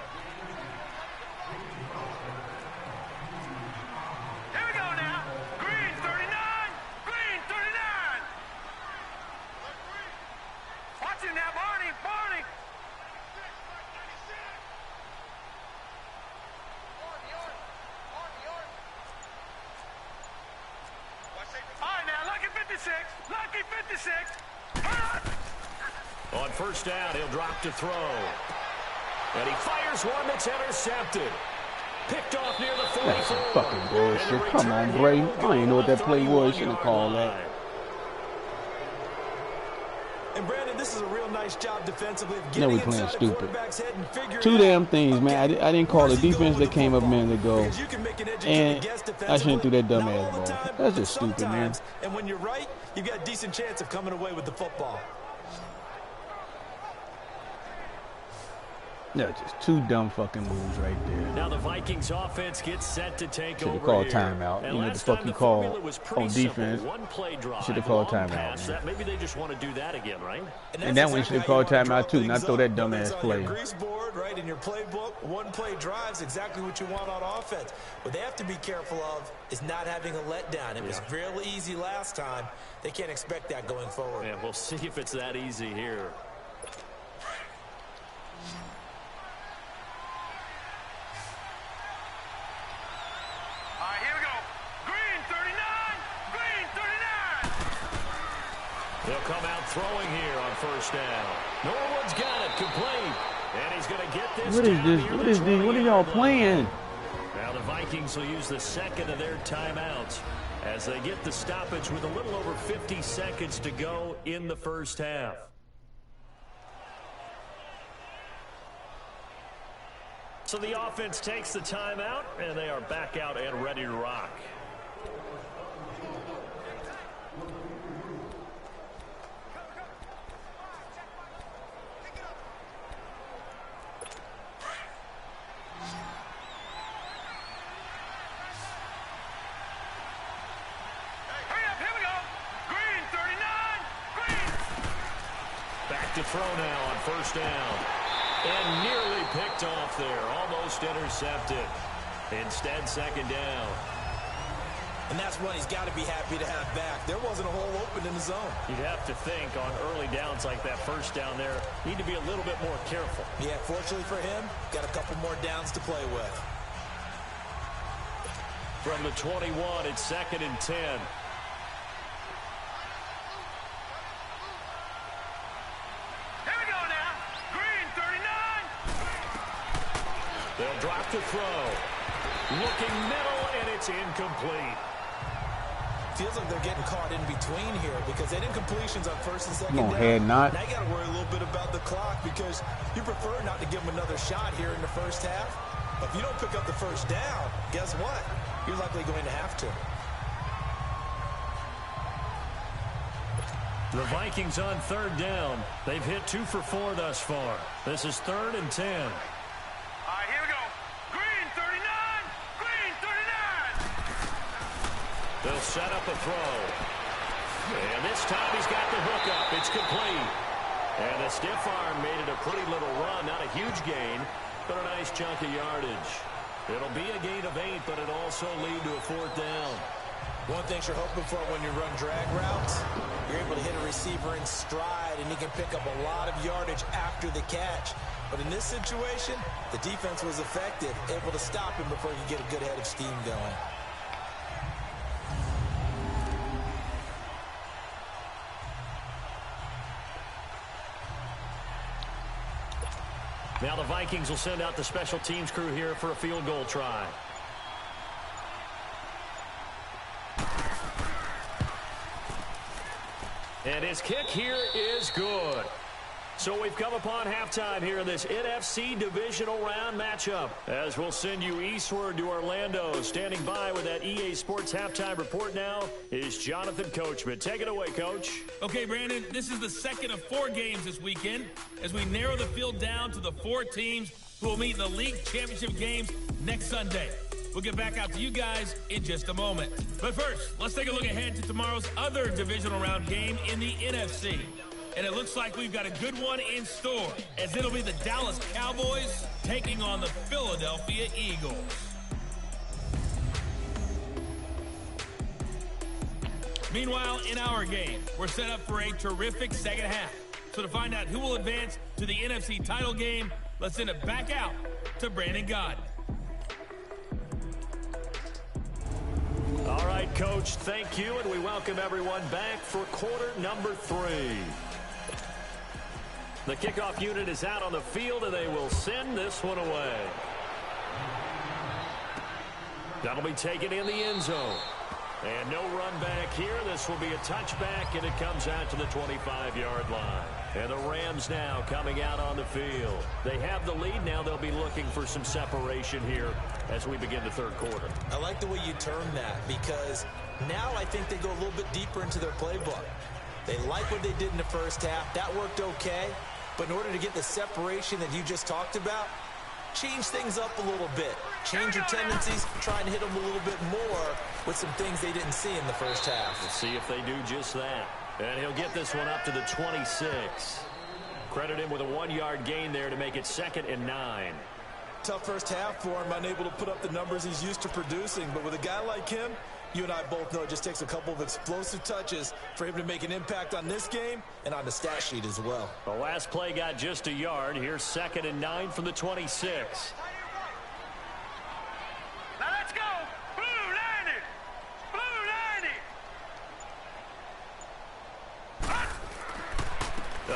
On 1st down, he'll drop to throw. And he fires one that's intercepted. Picked off near the 44.
That's some fucking bullshit. Come on, Bray. I don't even know what that play was. Shouldn't have called that.
And Brandon, this is a real nice job defensively of
No,
getting
we playing
inside the
stupid.
quarterback's head and figuring
Two
it
damn
out.
things, man. I didn't call the defense that came up a minute ago.
Because you can make an educated
And
guess
I shouldn't do that
defensively.
dumbass
Not all the
ball.
time,
That's
but
just stupid, man.
sometimes. And when you're right, you've got a decent chance of coming away with the football.
No, just two dumb fucking moves right there.
Now the Vikings offense gets set to take
Should
over
have called
here.
timeout.
And
You know the
last
fuck
time
you
the
call
formula was
on
pretty simple.
defense.
One play drive,
Should have called
long
timeout,
pass.
man.
That maybe they just want to do that again, right?
And that one should have called timeout too, not throw that dumbass play.
Grease board, right, in your playbook, one play drives exactly what you want on offense. What they have to be careful of is not having a letdown. It was real easy last time. They can't expect that going forward.
Yeah, we'll see if it's that easy here. He'll come out throwing here on first down. Norwood's got it, complete. And he's going to get this.
What is this? What is this? What are y'all playing?
Now the Vikings will use the second of their timeouts as they get the stoppage with a little over 50 seconds to go in the first half. So the offense takes the timeout, and they are back out and ready to rock. To throw now on first down. And nearly picked off there. Almost intercepted. Instead, second down.
And that's one he's got to be happy to have back. There wasn't a hole open in the zone.
You'd have to think on early downs like that first down there, need to be a little bit more careful.
Yeah, fortunately for him, got a couple more downs to play with.
From the 21, it's second and 10. They'll drop to throw. Looking middle, and it's incomplete.
Feels like they're getting caught in between here because they did completions on first and second
No,
down.
head not.
Now you got to worry a little bit about the clock because you prefer not to give them another shot here in the first half. But if you don't pick up the first down, guess what? You're likely going to have to.
The Vikings on third down. They've hit 2 for 4 thus far. This is third and 10. They'll set up a throw. And this time he's got the hook up. It's complete. And the stiff arm made it a pretty little run. Not a huge gain, but a nice chunk of yardage. It'll be a gain of 8, but it'll also lead to a fourth down.
One thing you're hoping for when you run drag routes, you're able to hit a receiver in stride, and he can pick up a lot of yardage after the catch. But in this situation, the defense was effective, able to stop him before he could get a good head of steam going.
Now the Vikings will send out the special teams crew here for a field goal try. And his kick here is good. So we've come upon halftime here in this NFC divisional round matchup. As we'll send you eastward to Orlando. Standing by with that EA Sports halftime report now is Jonathan Coachman. Take it away, Coach.
Okay, Brandon, this is the second of 4 games this weekend as we narrow the field down to the 4 teams who will meet in the league championship games next Sunday. We'll get back out to you guys in just a moment. But first, let's take a look ahead to tomorrow's other divisional round game in the NFC. And it looks like we've got a good one in store, as it'll be the Dallas Cowboys taking on the Philadelphia Eagles. Meanwhile, in our game, we're set up for a terrific second half. So to find out who will advance to the NFC title game, let's send it back out to Brandon Gaudin.
All right, Coach, thank you, and we welcome everyone back for quarter number 3. The kickoff unit is out on the field, and they will send this one away. That'll be taken in the end zone. And no run back here. This will be a touchback, and it comes out to the 25-yard line. And the Rams now coming out on the field. They have the lead. Now they'll be looking for some separation here as we begin the third quarter.
I like the way you term that, because now I think they go a little bit deeper into their playbook. They like what they did in the first half. That worked okay. But in order to get the separation that you just talked about, change things up a little bit. Change your tendencies, try and hit them a little bit more with some things they didn't see in the first half.
We'll see if they do just that. And he'll get this one up to the 26. Credit him with a 1-yard gain there to make it 2nd and 9.
Tough first half for him, unable to put up the numbers he's used to producing. But with a guy like him, you and I both know it just takes a couple of explosive touches for him to make an impact on this game and on the stat sheet as well.
The last play got just a yard. Here's 2nd and 9 from the 26.
Now let's go. Blue 90. Blue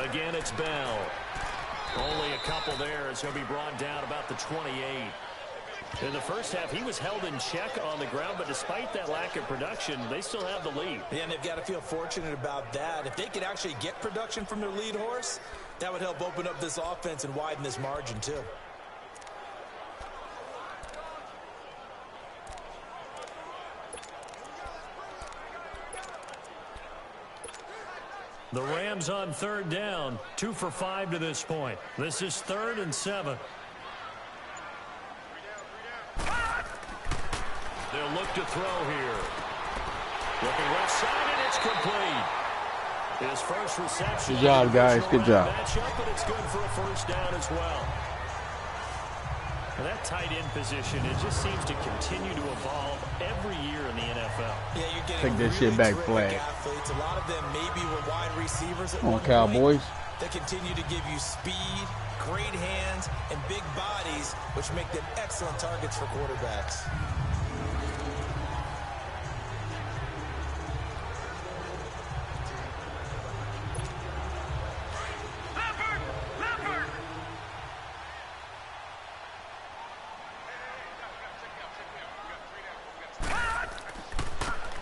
90.
Again, it's Bell. Only a couple there as he'll be brought down about the 28. In the first half, he was held in check on the ground, but despite that lack of production, they still have the lead.
Yeah, and they've got to feel fortunate about that. If they could actually get production from their lead horse, that would help open up this offense and widen this margin too.
The Rams on 3rd down, 2 for 5 to this point. This is 3rd and 7. They'll look to throw here. Looking left side, and it's complete. His first reception.
Good job, guys. Good job.
Matchup, but it's good for a first down as well. And that tight end position, it just seems to continue to evolve every year in the NFL.
Yeah, you're getting
Take this
really
shit back,
terrific
flag.
athletes. A lot of them maybe were wide receivers at
Come on,
one
Cowboys.
point that continue to give you speed, great hands, and big bodies, which make them excellent targets for quarterbacks.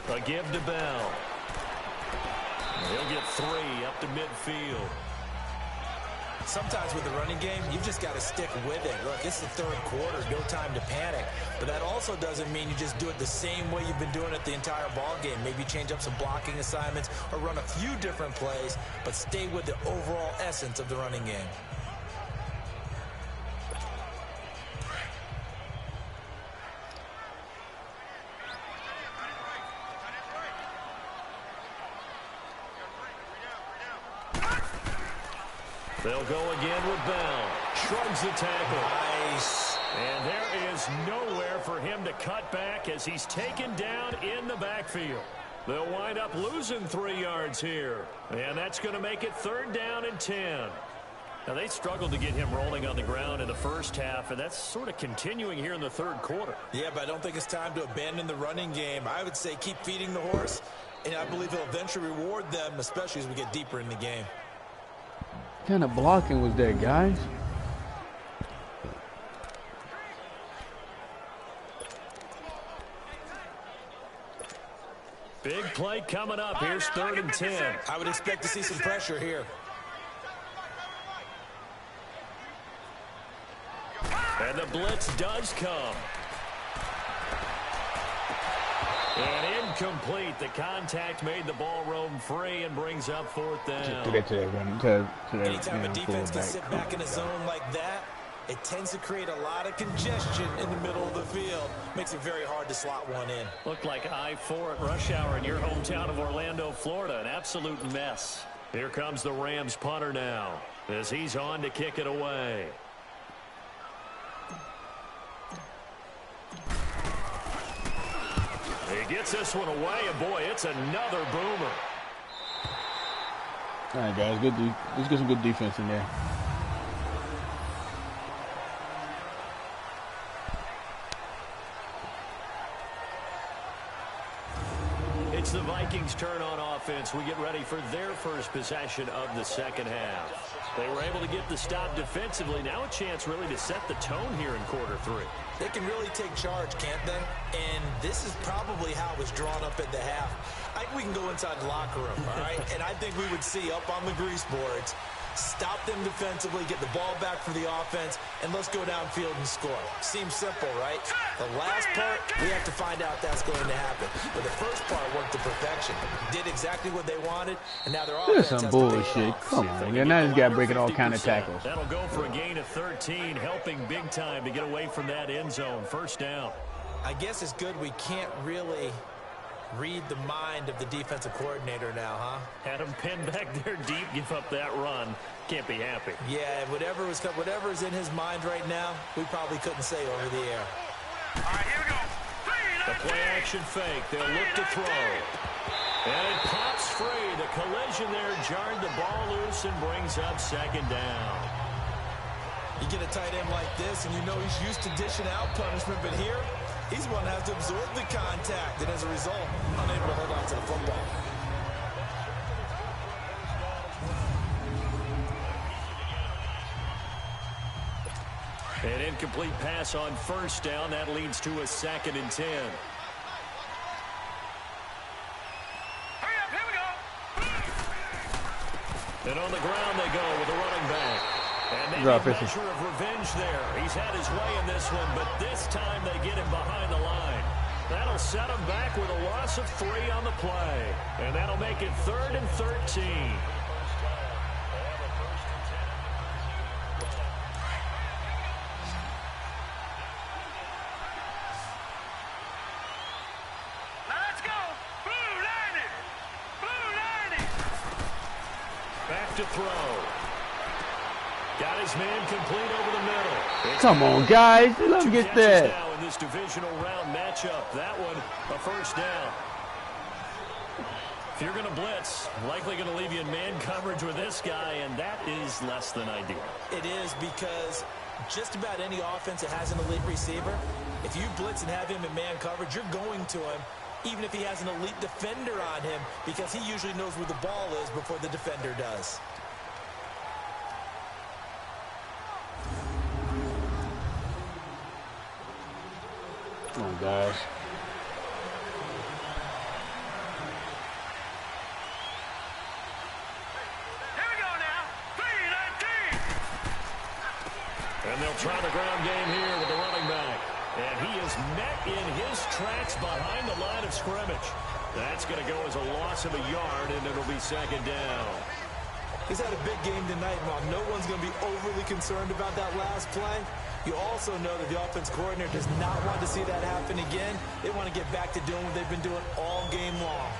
A give to Bell. He'll get 3 up to midfield.
Sometimes with the running game, you've just got to stick with it. Look, it's the third quarter, no time to panic. But that also doesn't mean you just do it the same way you've been doing it the entire ball game. Maybe change up some blocking assignments or run a few different plays, but stay with the overall essence of the running game.
They'll go again with Bell. Shrugs the tackle.
Nice.
And there is nowhere for him to cut back as he's taken down in the backfield. They'll wind up losing 3 yards here. And that's going to make it 3rd down and 10. Now, they struggled to get him rolling on the ground in the first half, and that's sort of continuing here in the third quarter.
Yeah, but I don't think it's time to abandon the running game. I would say keep feeding the horse, and I believe he'll eventually reward them, especially as we get deeper in the game.
What kind of blocking was that, guys?
Big play coming up. Here's 3rd and 10.
I would expect to see some pressure here.
And the blitz does come. And incomplete. The contact made the ball roam free and brings up 4th down.
Do that to that running, to that,
Anytime a defense can sit back in a zone like that, it tends to create a lot of congestion in the middle of the field. Makes it very hard to slot one in.
Looked like I-4 at rush hour in your hometown of Orlando, Florida. An absolute mess. Here comes the Rams punter now as he's on to kick it away. He gets this one away, and boy, it's another boomer.
All right, guys, let's get some good defense in there.
It's the Vikings' turn on offense. We get ready for their first possession of the second half. They were able to get the stop defensively. Now a chance really to set the tone here in quarter 3.
They can really take charge, can't they? And this is probably how it was drawn up at the half. I think we can go inside the locker room, all right? And I think we would see up on the grease boards, stop them defensively, get the ball back for the offense, and let's go downfield and score. Seems simple, right? The last part, we have to find out that's going to happen. But the first part worked to perfection. Did exactly what they wanted, and now their offense
This is some
has to pay
bullshit.
off.
Come on, man. Now this guy breaking all kind of tackles.
That'll go for a gain of 13, helping big time to get away from that end zone. First down.
I guess it's good we can't really read the mind of the defensive coordinator now, huh?
Had him pinned back there deep, give up that run. Can't be happy.
Yeah, whatever's in his mind right now, we probably couldn't say over the air.
All right, here we go.
The play action fake. They'll look to throw. And it pops free. The collision there jarred the ball loose and brings up second down.
You get a tight end like this, and you know he's used to dishing out punishment, but here, he's one that has to absorb the contact, and as a result, unable to hold on to the football.
An incomplete pass on first down. That leads to a 2nd and 10.
Hurry up, here we go.
And on the ground they go with the running back. And maybe
Drop
a
it.
measure of revenge there. He's had his way in this one, but this time they get him behind the line. That'll set him back with a loss of 3 on the play. And that'll make it 3rd and 13. Back to throw. Got his man complete over the middle.
Come on, guys. Let him get that.
Now in this divisional round matchup. That one, a first down. If you're going to blitz, likely going to leave you in man coverage with this guy, and that is less than ideal.
It is because just about any offense that has an elite receiver, if you blitz and have him in man coverage, you're going to him, even if he has an elite defender on him, because he usually knows where the ball is before the defender does.
Come on, guys.
Here we go now. 3-19.
And they'll try the ground game here with the running back. And he is met in his tracks behind the line of scrimmage. That's going to go as a loss of a yard, and it'll be second down.
He's had a big game tonight, and while no one's going to be overly concerned about that last play, you also know that the offense coordinator does not want to see that happen again. They want to get back to doing what they've been doing all game long.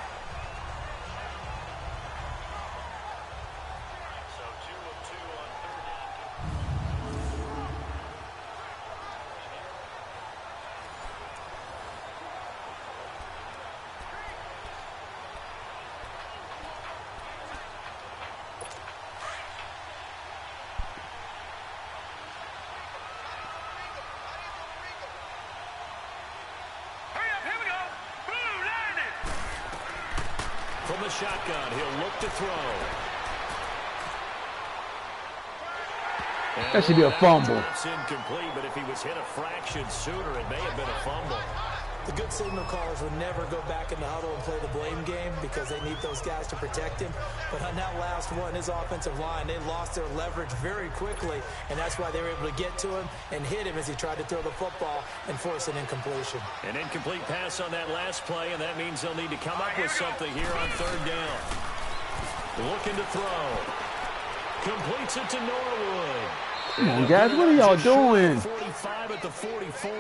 From the shotgun, he'll look to throw. And
That should be a fumble.
It's incomplete, but if he was hit a fraction sooner, it may have been a fumble.
The good signal callers would never go back in the huddle and play the blame game because they need those guys to protect him. But on that last one, his offensive line, they lost their leverage very quickly, and that's why they were able to get to him and hit him as he tried to throw the football and force an incompletion.
An incomplete pass on that last play, and that means they'll need to come up with something here on third down. Looking to throw. Completes it to Norwood.
Come on, guys. What are y'all doing?
45 at the 44.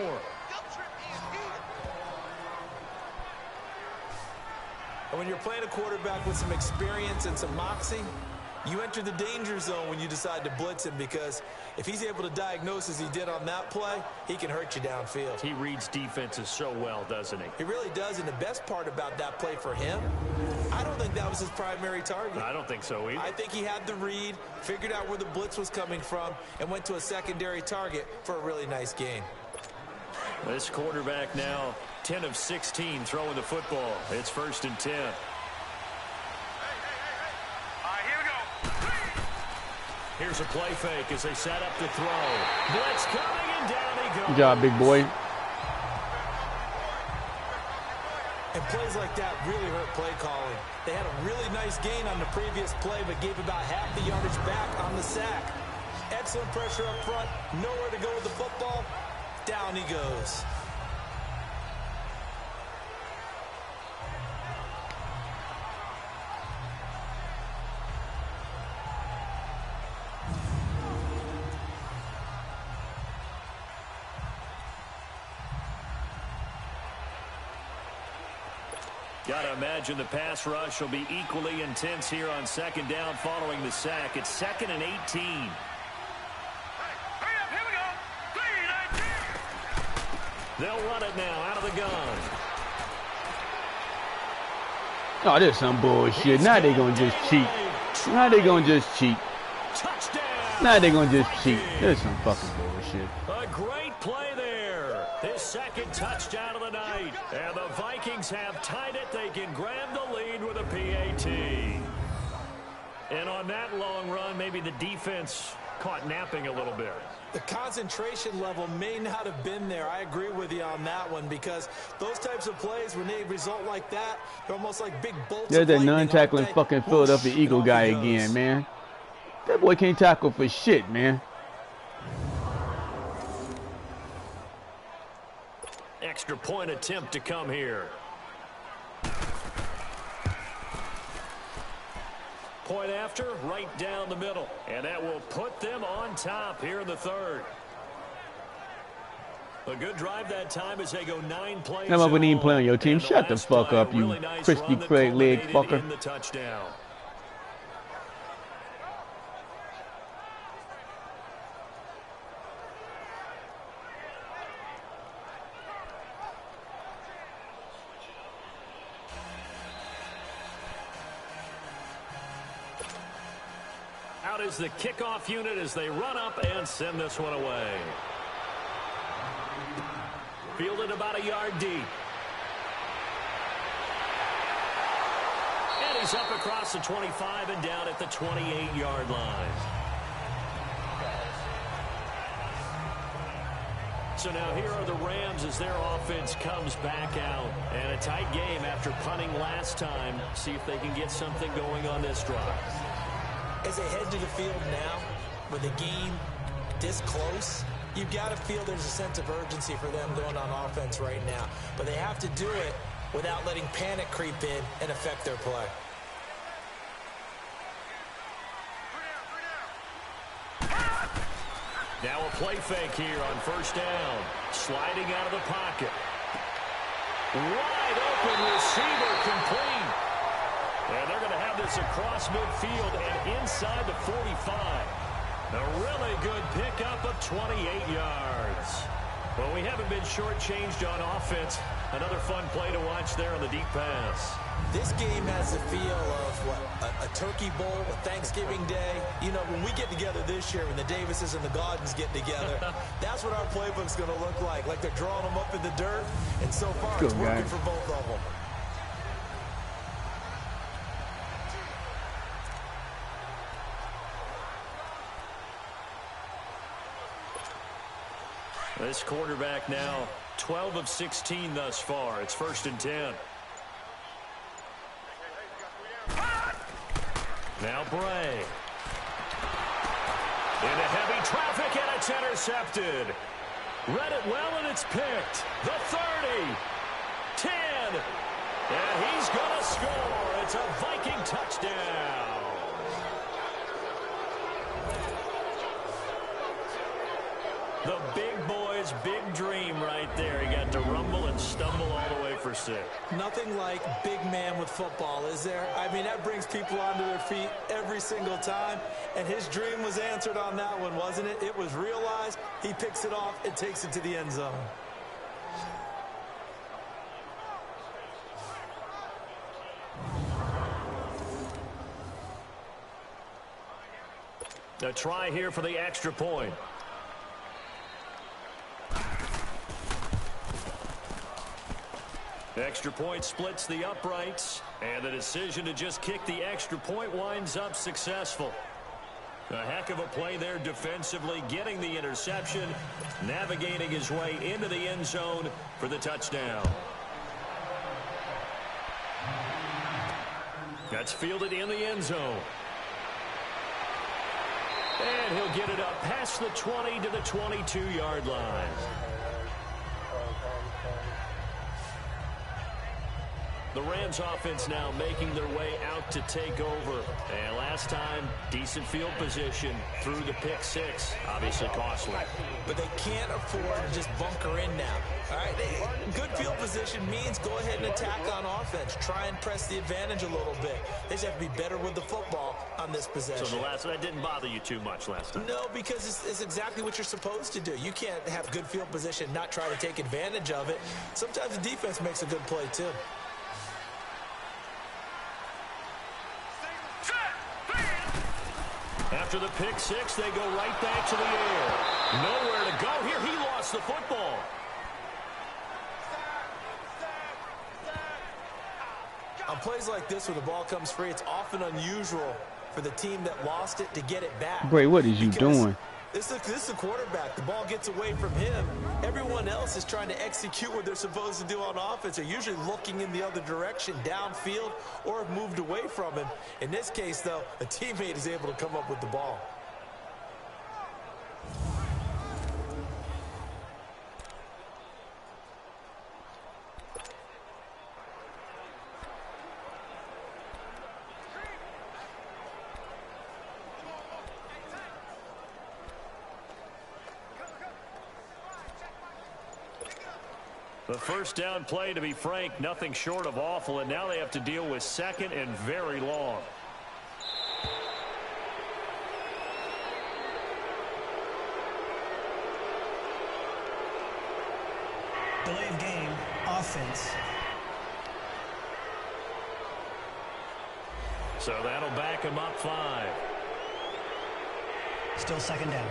And when you're playing a quarterback with some experience and some moxie, you enter the danger zone when you decide to blitz him, because if he's able to diagnose as he did on that play, he can hurt you downfield.
He reads defenses so well, doesn't he?
He really does, and the best part about that play for him, I don't think that was his primary target.
I don't think so either.
I think he had the read, figured out where the blitz was coming from, and went to a secondary target for a really nice gain.
This quarterback now 10 of 16 throwing the football. It's 1st and 10. Here's a play fake as they set up to throw. Blitz coming and down he goes.
Good job, big boy.
And plays like that really hurt play calling. They had a really nice gain on the previous play, but gave about half the yardage back on the sack. Excellent pressure up front. Nowhere to go with the football. Down he goes.
Gotta imagine the pass rush will be equally intense here on second down following the sack. It's 2nd and 18. They'll run it now out of the gun.
Oh, this is some bullshit. Now they're going to just cheat. Now they're going to just cheat.
Touchdown.
Now they're going to just cheat. This is some fucking bullshit.
A great play there. His second touchdown of the night. And the Vikings have tied it. They can grab the lead with a PAT. And on that long run, maybe the defense caught napping a little bit.
The concentration level may not have been there. I agree with you on that one, because those types of plays, when they result like that, they're almost like big bolts.
There's that non-tackling fucking Philadelphia Eagle guy again, man. That boy can't tackle for shit, man.
Extra point attempt to come here. Point after, right down the middle. And that will put them on top here in the third. A good drive that time as they go 9 plays.
Come up with even play on your team. Shut the fuck up, you crispy Craig leg fucker.
In the touchdown. Out is the kickoff unit as they run up and send this one away. Fielded about a yard deep. And he's up across the 25 and down at the 28-yard line. So now here are the Rams as their offense comes back out. And a tight game after punting last time. See if they can get something going on this drive.
As they head to the field now, with the game this close, you've got to feel there's a sense of urgency for them going on offense right now. But they have to do it without letting panic creep in and affect their play.
Now a play fake here on first down. Sliding out of the pocket. Wide open receiver complete. And they're going to have this across midfield and inside the 45. A really good pickup of 28 yards. Well, we haven't been shortchanged on offense. Another fun play to watch there on the deep pass.
This game has the feel of, what, a turkey bowl, a Thanksgiving Day. You know, when we get together this year, when the Davises and the Gaudens get together, that's what our playbook's going to look like they're drawing them up in the dirt. And so far, it's working for both of them.
This quarterback now 12 of 16 thus far. It's 1st and 10. Now Bray. Into heavy traffic, and it's intercepted. Read it well, and it's picked. The 30. 10. And he's going to score. It's a Viking touchdown. The big boy's big dream right there. He got to rumble and stumble all the way for 6.
Nothing like big man with football, is there? I mean, that brings people onto their feet every single time. And his dream was answered on that one, wasn't it? It was realized. He picks it off and takes it to the end zone.
A try here for the extra point. The extra point splits the uprights, and the decision to just kick the extra point winds up successful. A heck of a play there defensively, getting the interception, navigating his way into the end zone for the touchdown. That's fielded in the end zone. And he'll get it up past the 20 to the 22-yard line. The Rams offense now making their way out to take over. And last time, decent field position through the pick six. Obviously costly.
But they can't afford to just bunker in now. All right, good field position means go ahead and attack on offense. Try and press the advantage a little bit. They just have to be better with the football on this possession.
So that didn't bother you too much last time?
No, because it's exactly what you're supposed to do. You can't have good field position, not try to take advantage of it. Sometimes the defense makes a good play, too.
After the pick six, they go right back to the air. Nowhere to go here. He lost the football.
On plays like this where the ball comes free, it's often unusual for the team that lost it to get it back.
Bray, what is you doing?
This is the quarterback. The ball gets away from him. Everyone else is trying to execute what they're supposed to do on offense. They're usually looking in the other direction, downfield, or have moved away from him. In this case, though, a teammate is able to come up with the ball.
The first down play, to be frank, nothing short of awful, and now they have to deal with second and very long.
Delay of game, offense.
So that'll back him up 5.
Still second down.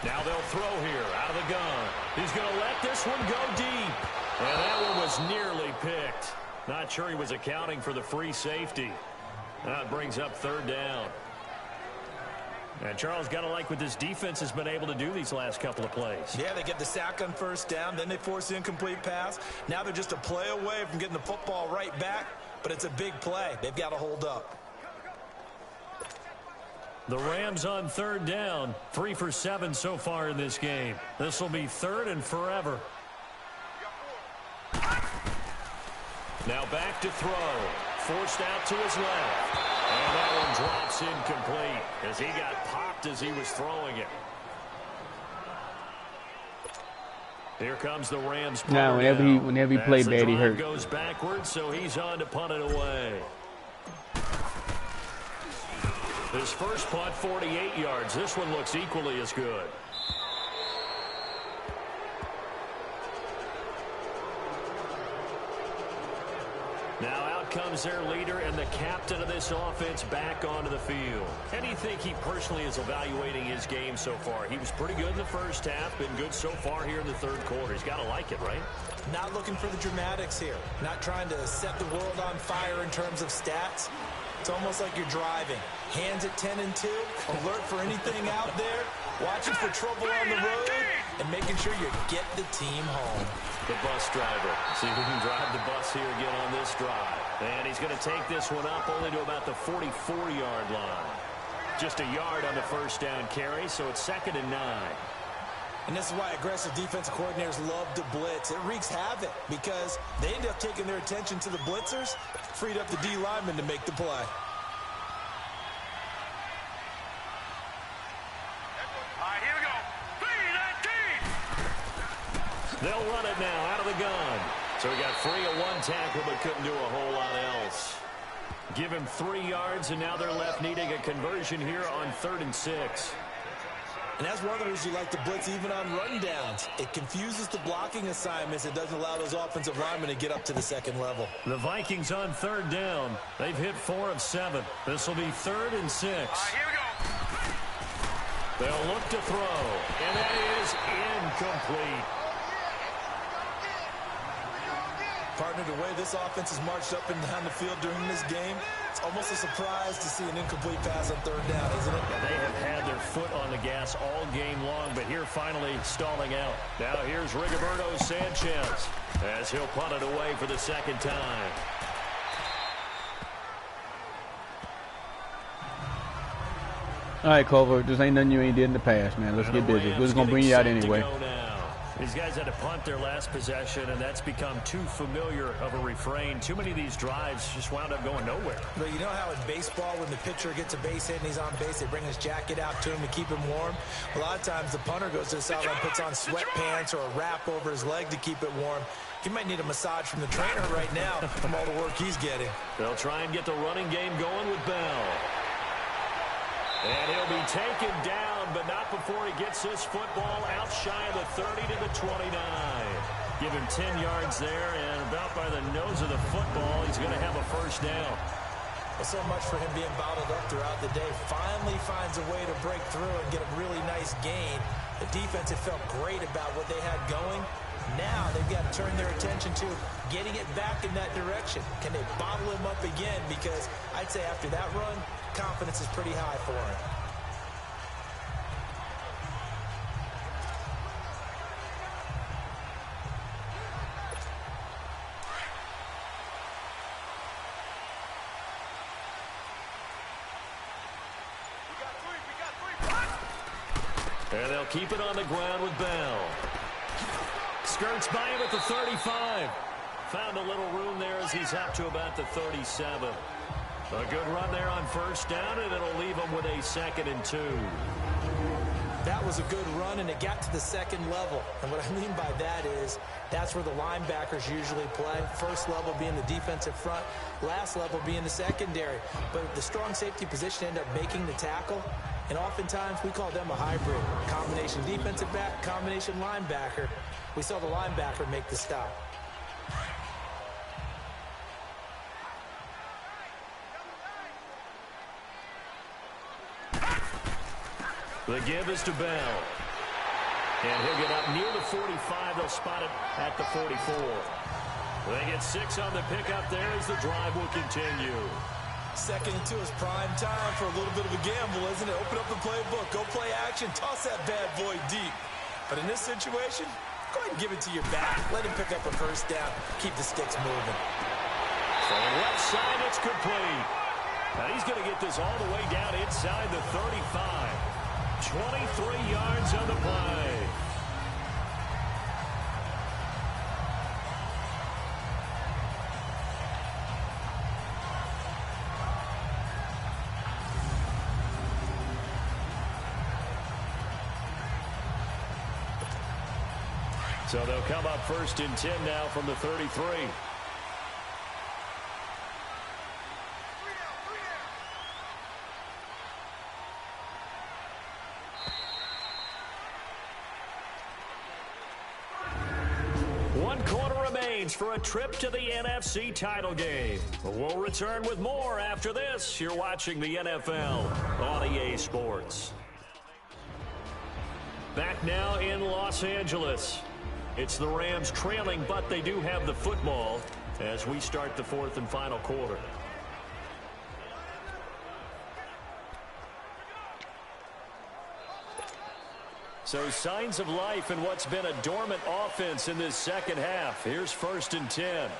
Now they'll throw here out of the gun. He's going to let this one go deep. And that one was nearly picked. Not sure he was accounting for the free safety. That brings up third down. And Charles, got to like what this defense has been able to do these last couple of plays.
Yeah, they get the sack on first down, then they force the incomplete pass. Now they're just a play away from getting the football right back, but it's a big play. They've got to hold up.
The Rams on third down, 3 for 7 so far in this game. This will be third and forever. Now back to throw. Forced out to his left. And that one drops incomplete as he got popped as he was throwing it. Here comes the Rams.
Now, whenever he played bad, he hurt.
Goes backwards, so he's on to punt it away. His first punt, 48 yards. This one looks equally as good. Now out comes their leader and the captain of this offense back onto the field. How do you think he personally is evaluating his game so far? He was pretty good in the first half, been good so far here in the third quarter. He's got to like it, right?
Not looking for the dramatics here. Not trying to set the world on fire in terms of stats. It's almost like you're driving. Hands at 10 and 2, alert for anything out there, watching for trouble on the road, and making sure you get the team home.
The bus driver. See if we can drive the bus here again on this drive. And he's going to take this one up only to about the 44-yard line. Just a yard on the first down carry, so it's 2nd and 9.
And this is why aggressive defensive coordinators love to blitz. It wreaks havoc because they end up taking their attention to the blitzers, freed up the D lineman to make the play.
All right, here we go.
They'll run it now out of the gun. So he got free of one tackle but couldn't do a whole lot else. Give him 3 yards, and now they're left needing a conversion here on 3rd and 6.
And that's one of the reasons you like to blitz even on rundowns. It confuses the blocking assignments. It doesn't allow those offensive linemen to get up to the second level.
The Vikings on 3rd down. They've hit 4 of 7. This will be 3rd and 6.
Here we go.
They'll look to throw, and that is incomplete.
Partner, the way this offense has marched up and down the field during this game, it's almost a surprise to see an incomplete pass on 3rd down, isn't it?
They have had their foot on the gas all game long, but here finally stalling out. Now here's Rigoberto Sanchez as he'll punt it away for the 2nd time.
All right, Culver, this ain't nothing you ain't did in the past, man. Let's get busy. We're just going to bring you out anyway.
These guys had to punt their last possession, and that's become too familiar of a refrain. Too many of these drives just wound up going nowhere.
But you know how in baseball, when the pitcher gets a base hit and he's on base, they bring his jacket out to him to keep him warm? A lot of times the punter goes to the sideline, puts on sweatpants or a wrap over his leg to keep it warm. He might need a massage from the trainer right now from all the work he's getting.
They'll try and get the running game going with Bell. And he'll be taken down, but not before he gets this football out shy of the 30 to the 29. Give him 10 yards there, and about by the nose of the football, he's going to have a 1st down.
Well, so much for him being bottled up throughout the day. Finally finds a way to break through and get a really nice gain. The defense had felt great about what they had going. Now they've got to turn their attention to getting it back in that direction. Can they bottle him up again? Because I'd say after that run, confidence is pretty high for him.
And they'll keep it on the ground with Bell. Skirts by him at the 35. Found a little room there as he's up to about the 37. A good run there on 1st down, and it'll leave him with a 2nd and 2.
That was a good run, and it got to the 2nd level. And what I mean by that is that's where the linebackers usually play. 1st level being the defensive front, last level being the secondary. But the strong safety position ended up making the tackle. And oftentimes we call them a hybrid. Combination defensive back, combination linebacker. We saw the linebacker make the stop.
The give is to Bell. And he'll get up near the 45. They'll spot it at the 44. They get 6 on the pickup there as the drive will continue.
2nd and 2 is prime time for a little bit of a gamble, isn't it? Open up the playbook, go play action, toss that bad boy deep. But in this situation, go ahead and give it to your back. Let him pick up a 1st down. Keep the sticks moving.
From the left side, it's complete. Now he's going to get this all the way down inside the 35. 23 yards on the play. So they'll come up 1st and 10 now from the 33. One quarter remains for a trip to the NFC title game. We'll return with more after this. You're watching the NFL on EA Sports. Back now in Los Angeles. It's the Rams trailing, but they do have the football as we start the 4th and final quarter. So signs of life in what's been a dormant offense in this 2nd half. Here's 1st and 10.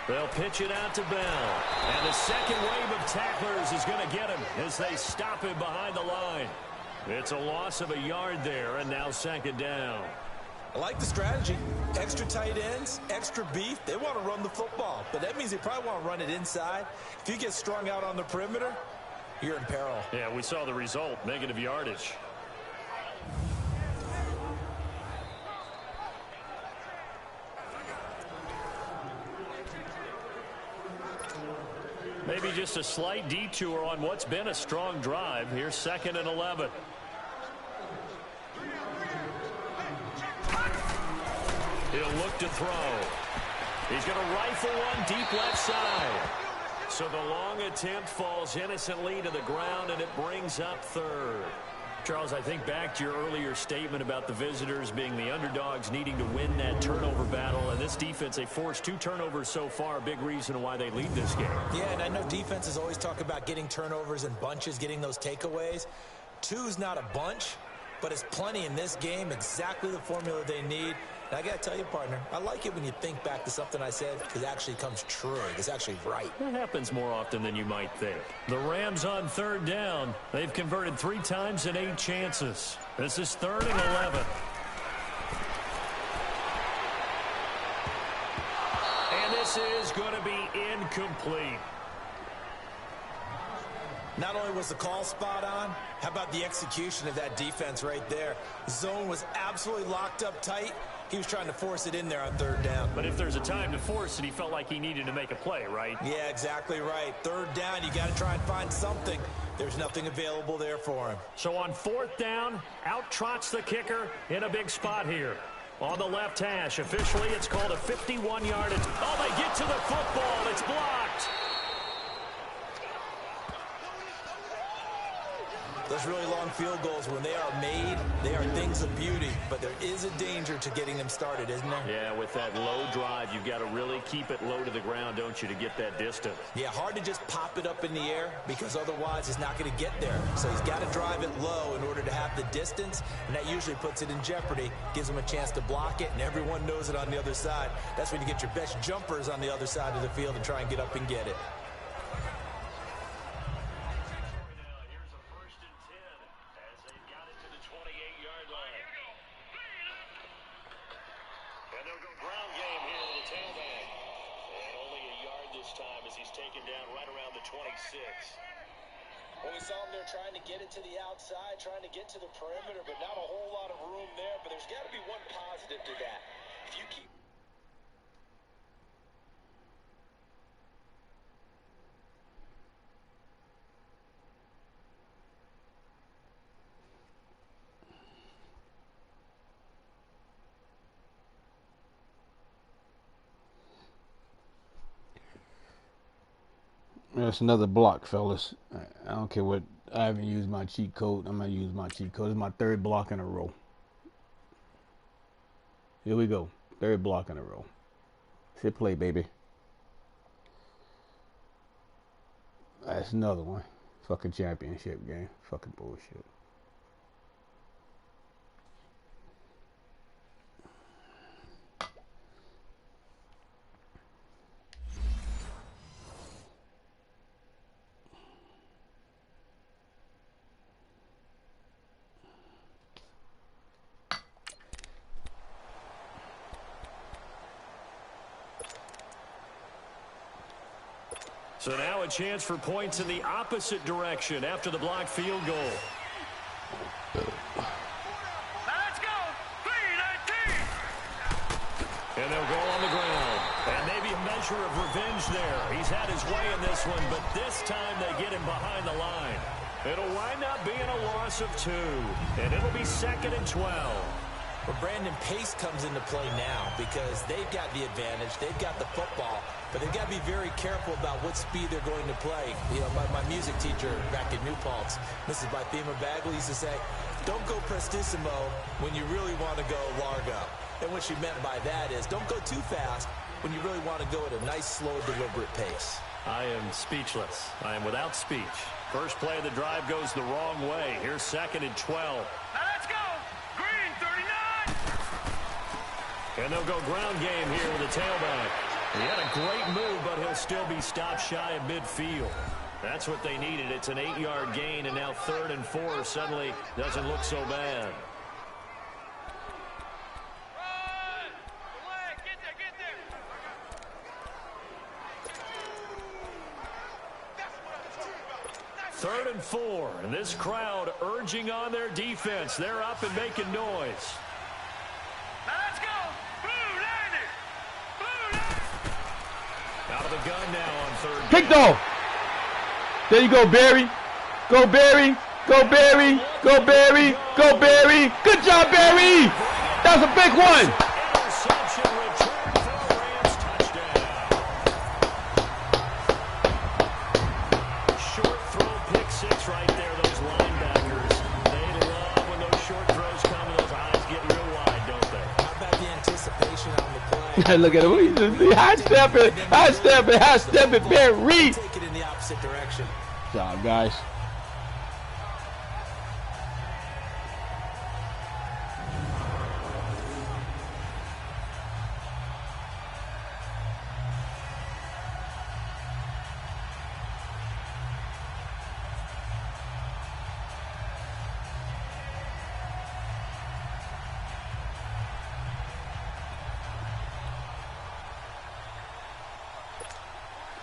They'll pitch it out to Bell. And the 2nd wave of tacklers is going to get him as they stop him behind the line. It's a loss of a yard there, and now 2nd down.
I like the strategy. Extra tight ends, extra beef. They want to run the football, but that means they probably want to run it inside. If you get strung out on the perimeter, you're in peril.
Yeah, we saw the result, negative yardage. maybe just a slight detour on what's been a strong drive. Here's 2nd and 11. He'll look to throw. He's going to rifle one deep left side. So the long attempt falls innocently to the ground, and it brings up 3rd. Charles, I think back to your earlier statement about the visitors being the underdogs needing to win that turnover battle. And this defense, they forced 2 turnovers so far, a big reason why they lead this game.
Yeah, and I know defenses always talk about getting turnovers in bunches, getting those takeaways. 2's not a bunch, but it's plenty in this game, exactly the formula they need. And I got to tell you, partner, I like it when you think back to something I said because it actually comes true. It's actually right.
That happens more often than you might think. The Rams on 3rd down. They've converted 3 times in 8 chances. This is 3rd and 11. And this is going to be incomplete.
Not only was the call spot on, how about the execution of that defense right there? Zone was absolutely locked up tight. He was trying to force it in there on 3rd down.
But if there's a time to force it, he felt like he needed to make a play, right?
Yeah, exactly right. 3rd down, you got to try and find something. There's nothing available there for him.
So on 4th down, out trots the kicker in a big spot here. On the left hash, officially it's called a 51-yard. Oh, they get to the football. It's blocked.
Those really long field goals, when they are made, they are things of beauty. But there is a danger to getting them started, isn't there?
Yeah, with that low drive, you've got to really keep it low to the ground, don't you, to get that distance.
Yeah, hard to just pop it up in the air because otherwise he's not going to get there. So he's got to drive it low in order to have the distance, and that usually puts it in jeopardy, gives him a chance to block it, and everyone knows it on the other side. That's when you get your best jumpers on the other side of the field and try and get up and get it.
Well, we saw him there trying to get it to the outside, trying to get to the perimeter, but not a whole lot of room there. But there's got to be one positive to that. If you keep...
That's another block, fellas. I don't care what. I haven't used my cheat code. I'm going to use my cheat code. It's my 3rd block in a row. Here we go. 3rd block in a row. Hit play, baby. That's another one. Fucking championship game. Fucking bullshit.
So now a chance for points in the opposite direction after the blocked field goal.
Let's go! 3-19!
And they'll go on the ground. And maybe a measure of revenge there. He's had his way in this one, but this time they get him behind the line. It'll wind up being a loss of 2. And it'll be 2nd and 12.
But Brandon, pace comes into play now because they've got the advantage. They've got the football, but they've got to be very careful about what speed they're going to play. You know, my music teacher back in New Paltz, Mrs. Bythema Bagley, used to say, don't go prestissimo when you really want to go largo. And what she meant by that is don't go too fast when you really want to go at a nice, slow, deliberate pace.
I am speechless. I am without speech. First play of the drive goes the wrong way. Here's 2nd and 12.
Now let's go! Green, 39!
And they'll go ground game here with the tailback. He had a great move, but he'll still be stopped shy of midfield. That's what they needed. It's an 8-yard gain, and now 3rd and 4 suddenly doesn't look so bad.
Get there!
3rd and 4, and this crowd urging on their defense. They're up and making noise.
Now let's go! Blue Lightning!
Out of the gun now on 3rd down.
Kick though. There you go, Barry. Go, Barry. Go, Barry. Go, Barry. Go, Barry. Good job, Barry. That was a big one.
Interception return for a Rams touchdown. Short throw, pick six right there. Those linebackers, they love when those short throws come and those eyes get real wide, don't they?
How about the anticipation on the play?
Look at him. High stepping, Barry.
Take it in the opposite direction.
Good job, guys.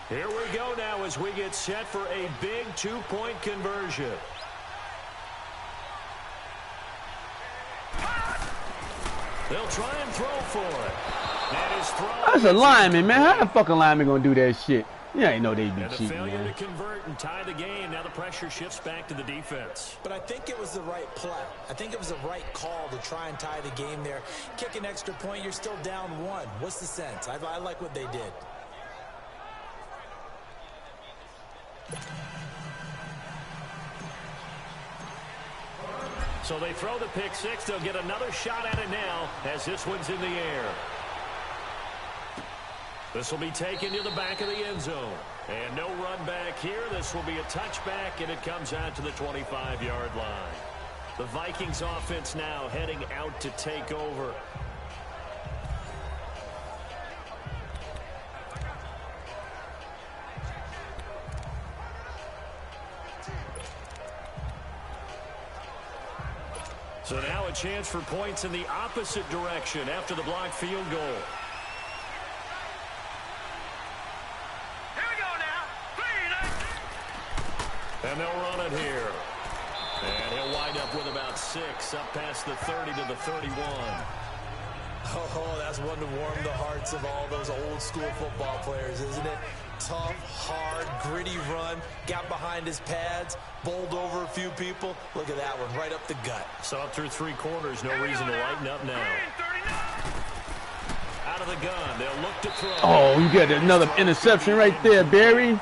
Here we go now as we get set for a big two-point conversion. They'll try and throw for it. And his throw.
That's a lineman, man. How the fucking lineman gonna do that shit? You ain't know they'd be
And a
cheating,
failure
man.
to convert and tie the game. Now the pressure shifts back to the defense.
But I think it was the right play. I think it was the right call to try and tie the game there. Kick an extra point, you're still down one. What's the sense? I like what they did.
So they throw the pick six. They'll get another shot at it now as this one's in the air. This will be taken to the back of the end zone. And no run back here. This will be a touchback, and it comes out to the 25-yard line. The Vikings offense now heading out to take over. So now a chance for points in the opposite direction after the blocked field goal.
Here we go now.
And they'll run it here. And he'll wind up with about 6 up past the 30 to the 31.
Oh, that's one to warm the hearts of all those old school football players, isn't it? Tough, hard, gritty run, got behind his pads, bowled over a few people. Look at that one, right up the gut.
So up through 3 quarters, no reason to lighten up now. Out of the gun, they'll look to throw.
Oh, you got another interception right there, Barry.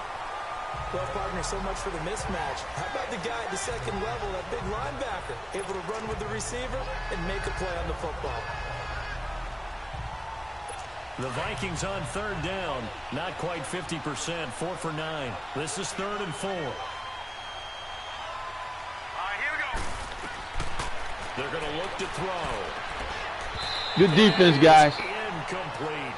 Well, partner, so much for the mismatch. How about the guy at the second level, that big linebacker, able to run with the receiver and make a play on the football?
The Vikings on third down, not quite 50%, 4 for 9. This is 3rd and 4.
All right, here we go.
They're going to look to throw.
Good defense, guys.
Incomplete.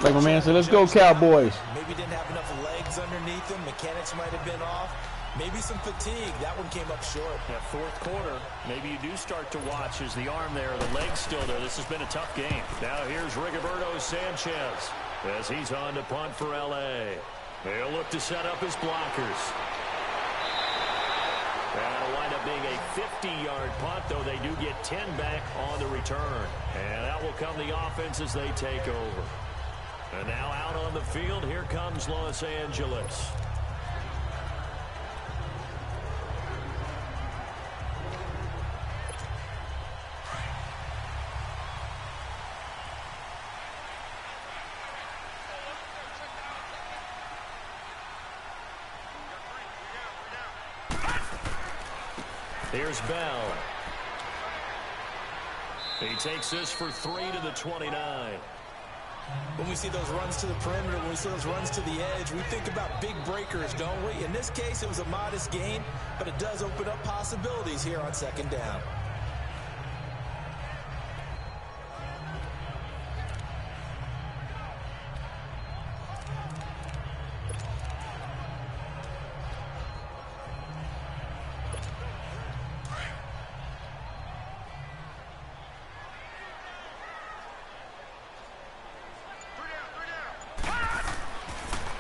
Like my man said, let's go Cowboys.
Maybe didn't have enough legs underneath him. Mechanics might have been off. Maybe some fatigue. That one came up short.
That 4th quarter, maybe you do start to watch as the arm there, the leg's still there. This has been a tough game. Now here's Rigoberto Sanchez as he's on to punt for L.A. They'll look to set up his blockers. That'll wind up being a 50-yard punt, though they do get 10 back on the return. And that will come the offense as they take over. And now out on the field, here comes Los Angeles. Here's Bell. He takes this for 3 to the 29.
When we see those runs to the perimeter, when we see those runs to the edge, we think about big breakers, don't we? In this case, it was a modest gain, but it does open up possibilities here on 2nd down.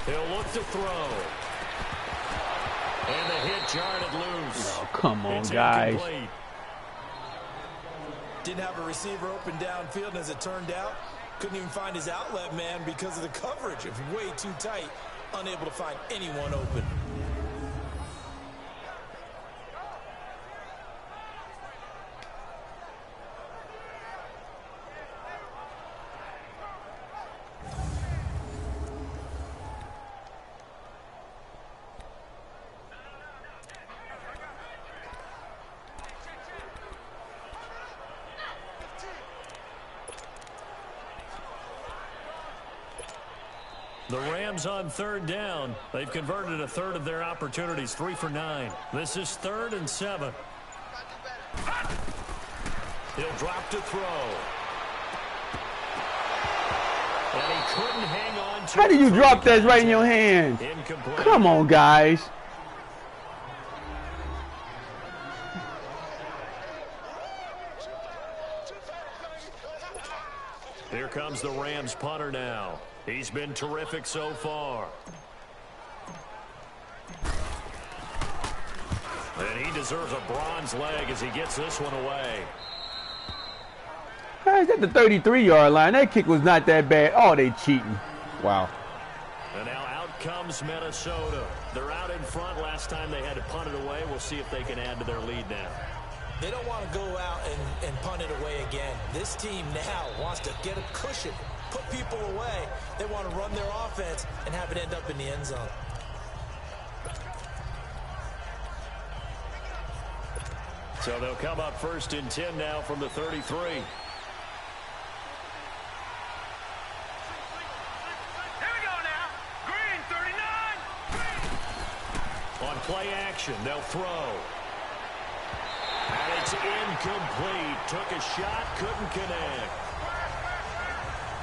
He'll look to throw. And the hit jarred loose.
Oh, come on,
It's
guys.
incomplete.
Didn't have a receiver open downfield, and as it turned out, couldn't even find his outlet man because of the coverage. It was way too tight, unable to find anyone open.
The Rams on third down. They've converted a third of their opportunities, 3 for 9. This is 3rd and 7. He'll drop to throw. And he couldn't hang on to it.
How do you drop that right in your hand?
Incomplete.
Come on, guys.
Here comes the Rams punter now. He's been terrific so far. And he deserves a bronze leg as he gets this one away.
Guys, at the 33-yard line, that kick was not that bad. Oh, they cheating. Wow.
And now out comes Minnesota. They're out in front. Last time they had to punt it away. We'll see if they can add to their lead now.
They don't want to go out and punt it away again. This team now wants to get a cushion, put people away. They want to run their offense and have it end up in the end zone.
So they'll come up 1st and 10 now from the 33. On play action, they'll throw. And it's incomplete. Took a shot, couldn't connect.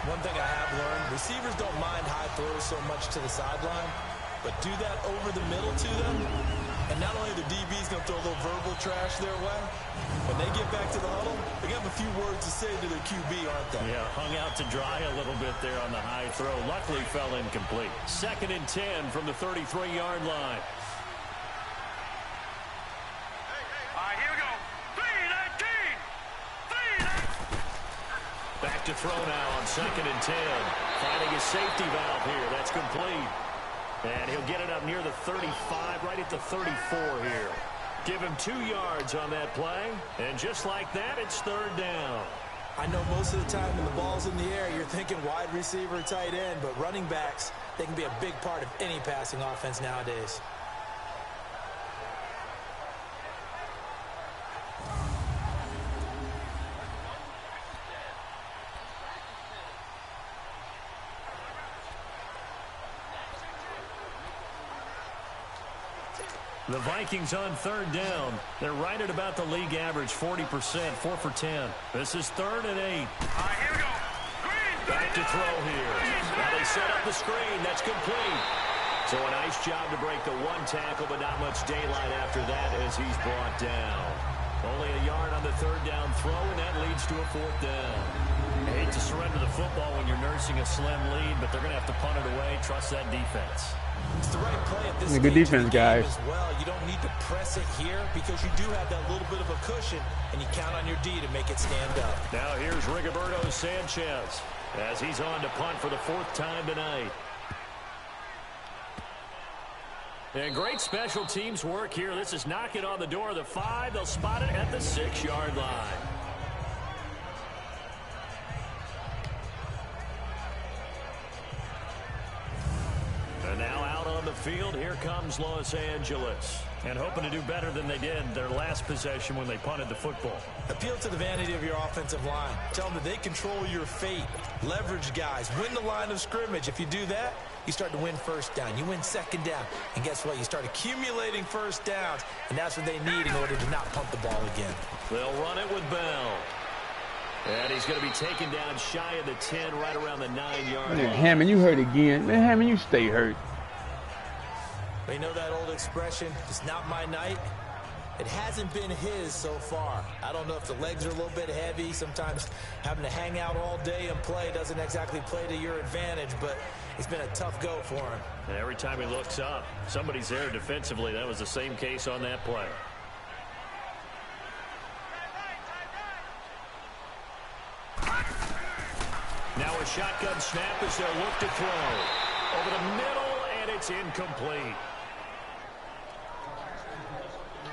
One thing I have learned, receivers don't mind high throws so much to the sideline, but do that over the middle to them, and not only the DB's going to throw a little verbal trash their way, when they get back to the huddle, they have a few words to say to their QB, aren't they?
Yeah, hung out to dry a little bit there on the high throw. Luckily fell incomplete. 2nd and 10 from the 33-yard line. Back to throw now on 2nd and 10. Finding his safety valve here. That's complete. And he'll get it up near the 35, right at the 34 here. Give him 2 yards on that play. And just like that, it's 3rd down.
I know most of the time when the ball's in the air, you're thinking wide receiver, tight end, but running backs, they can be a big part of any passing offense nowadays.
The Vikings on 3rd down. They're right at about the league average, 40%, 4 for 10. This is 3rd and 8.
Here we go.
Back to throw here. Now they set up the screen. That's complete. So a nice job to break the 1 tackle, but not much daylight after that as he's brought down. Only a yard on the 3rd down throw, and that leads to a 4th down. I hate to surrender the football when you're nursing a slim lead, but they're going to have to punt it away. Trust that defense.
It's the right play at this
Good defense, guys.
As well. You don't need to press it here because you do have that little bit of a cushion, and you count on your D to make it stand up.
Now here's Rigoberto Sanchez as he's on to punt for the 4th time tonight. And great special teams work here. This is knocking on the door of the 5. They'll spot it at the 6-yard line. And now out on the field, here comes Los Angeles. And hoping to do better than they did their last possession when they punted the football.
Appeal to the vanity of your offensive line. Tell them that they control your fate. Leverage guys. Win the line of scrimmage. If you do that, you start to win 1st down. You win 2nd down. And guess what? You start accumulating 1st downs. And that's what they need in order to not punt the ball again.
They'll run it with Bell. And he's going to be taken down shy of the 10, right around the 9-yard line.
Hammond, you hurt again. Man, Hammond, you stay hurt.
They know that old expression, it's not my night. It hasn't been his so far. I don't know if the legs are a little bit heavy. Sometimes having to hang out all day and play doesn't exactly play to your advantage, but it's been a tough go for him.
And every time he looks up, somebody's there defensively. That was the same case on that play. Now a shotgun snap as they'll look to throw. Over the middle, and it's incomplete.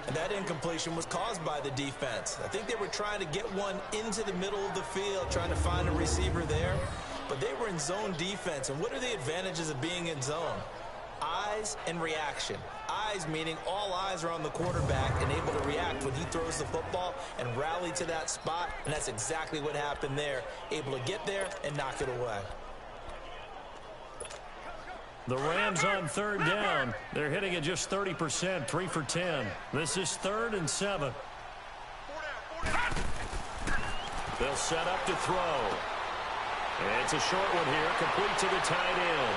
And that incompletion was caused by the defense. I think they were trying to get one into the middle of the field, trying to find a receiver there. But they were in zone defense. And what are the advantages of being in zone? Eyes and reaction. Eyes meaning all eyes are on the quarterback and able to react when he throws the football and rally to that spot. And that's exactly what happened there. Able to get there and knock it away.
The Rams on 3rd down. They're hitting at just 30%, 3 for 10. This is 3rd and 7. They'll set up to throw. It's a short one here, complete to the tight end.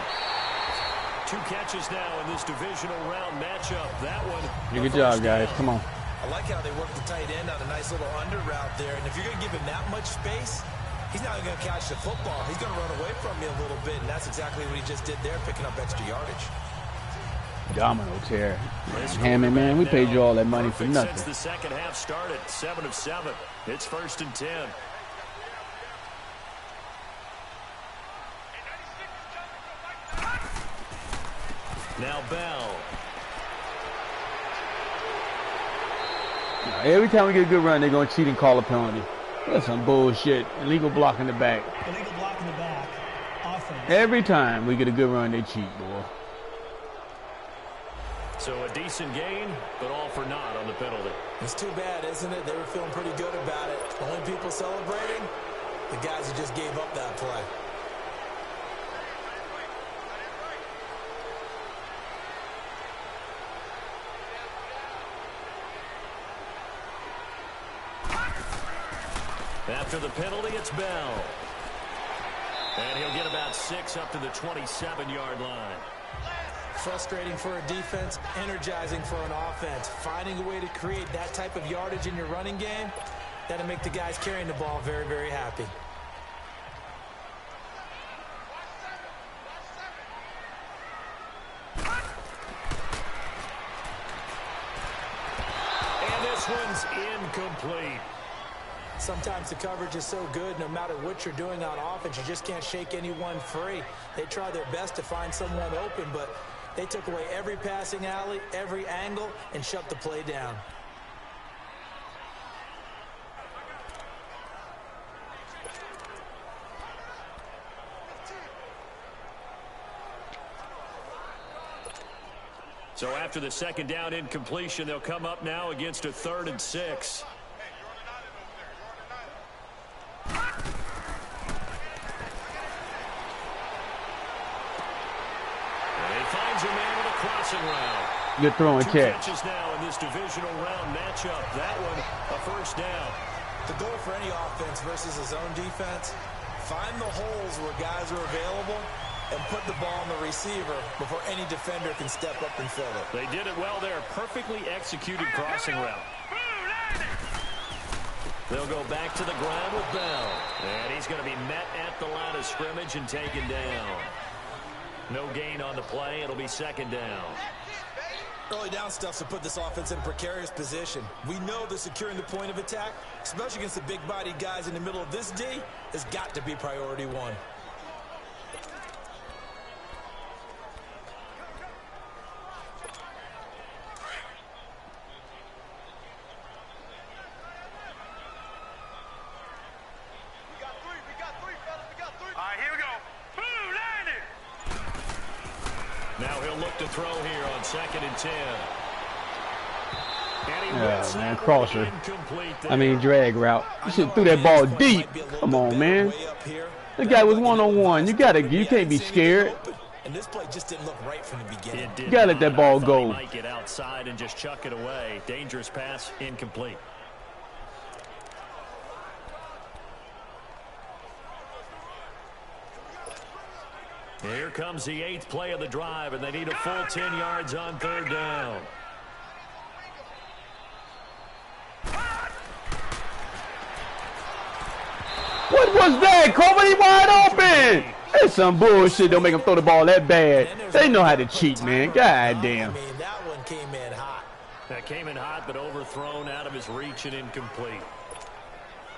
2 catches now in this divisional round matchup. That one.
Good job, guys. Come on.
I like how they work the tight end on a nice little under route there. And if you're going to give him that much space, he's not going to catch the football. He's going to run away from you a little bit, and that's exactly what he just did there, picking up extra yardage.
Domino tear. Hammond, man, we paid you all that money for nothing.
Since the second half started, 7 of 7. It's 1st and 10. Now Bell.
Every time we get a good run, they're going to cheat and call a penalty. That's some bullshit. Illegal block in the back.
Illegal block in the back. Offense.
Every time we get a good run, they cheat, boy.
So a decent gain, but all for naught on the penalty.
It's too bad, isn't it? They were feeling pretty good about it. The only people celebrating, the guys who just gave up that play.
After the penalty, it's Bell. And he'll get about 6 up to the 27-yard line.
Frustrating for a defense, energizing for an offense. Finding a way to create that type of yardage in your running game, that'll make the guys carrying the ball very, very happy.
And this one's incomplete.
Sometimes the coverage is so good, no matter what you're doing on offense, you just can't shake anyone free. They try their best to find someone open, but they took away every passing alley, every angle, and shut the play down.
So after the second down incompletion, they'll come up now against a 3rd and 6.
Good throwing catch.
2 catches now in this divisional round matchup. That one, a 1st down.
The goal for any offense versus a zone defense, find the holes where guys are available and put the ball on the receiver before any defender can step up and fill it.
They did it well there. Perfectly executed crossing route. They'll go back to the ground with Bell. And he's going to be met at the line of scrimmage and taken down. No gain on the play. It'll be 2nd down.
Early down stuff to put this offense in a precarious position. We know that securing the point of attack, especially against the big-bodied guys in the middle of this D, has got to be priority 1.
Now he'll look to throw here on 2nd and 10.
Yeah, man, crosser. I mean, drag route. You should threw that ball deep. Come on, man. The guy was one-on-one. You can't be scared.
And this play just didn't look right from the beginning.
You gotta let that ball go.
He might get outside and just chuck it away. Dangerous pass, incomplete. Here comes the 8th play of the drive, and they need a full 10 yards on 3rd down.
What was that? Comedy wide open! That's some bullshit. Don't make them throw the ball that bad. They know how to cheat, man. God damn.
I mean, that one came in hot.
That came in hot, but overthrown out of his reach and incomplete.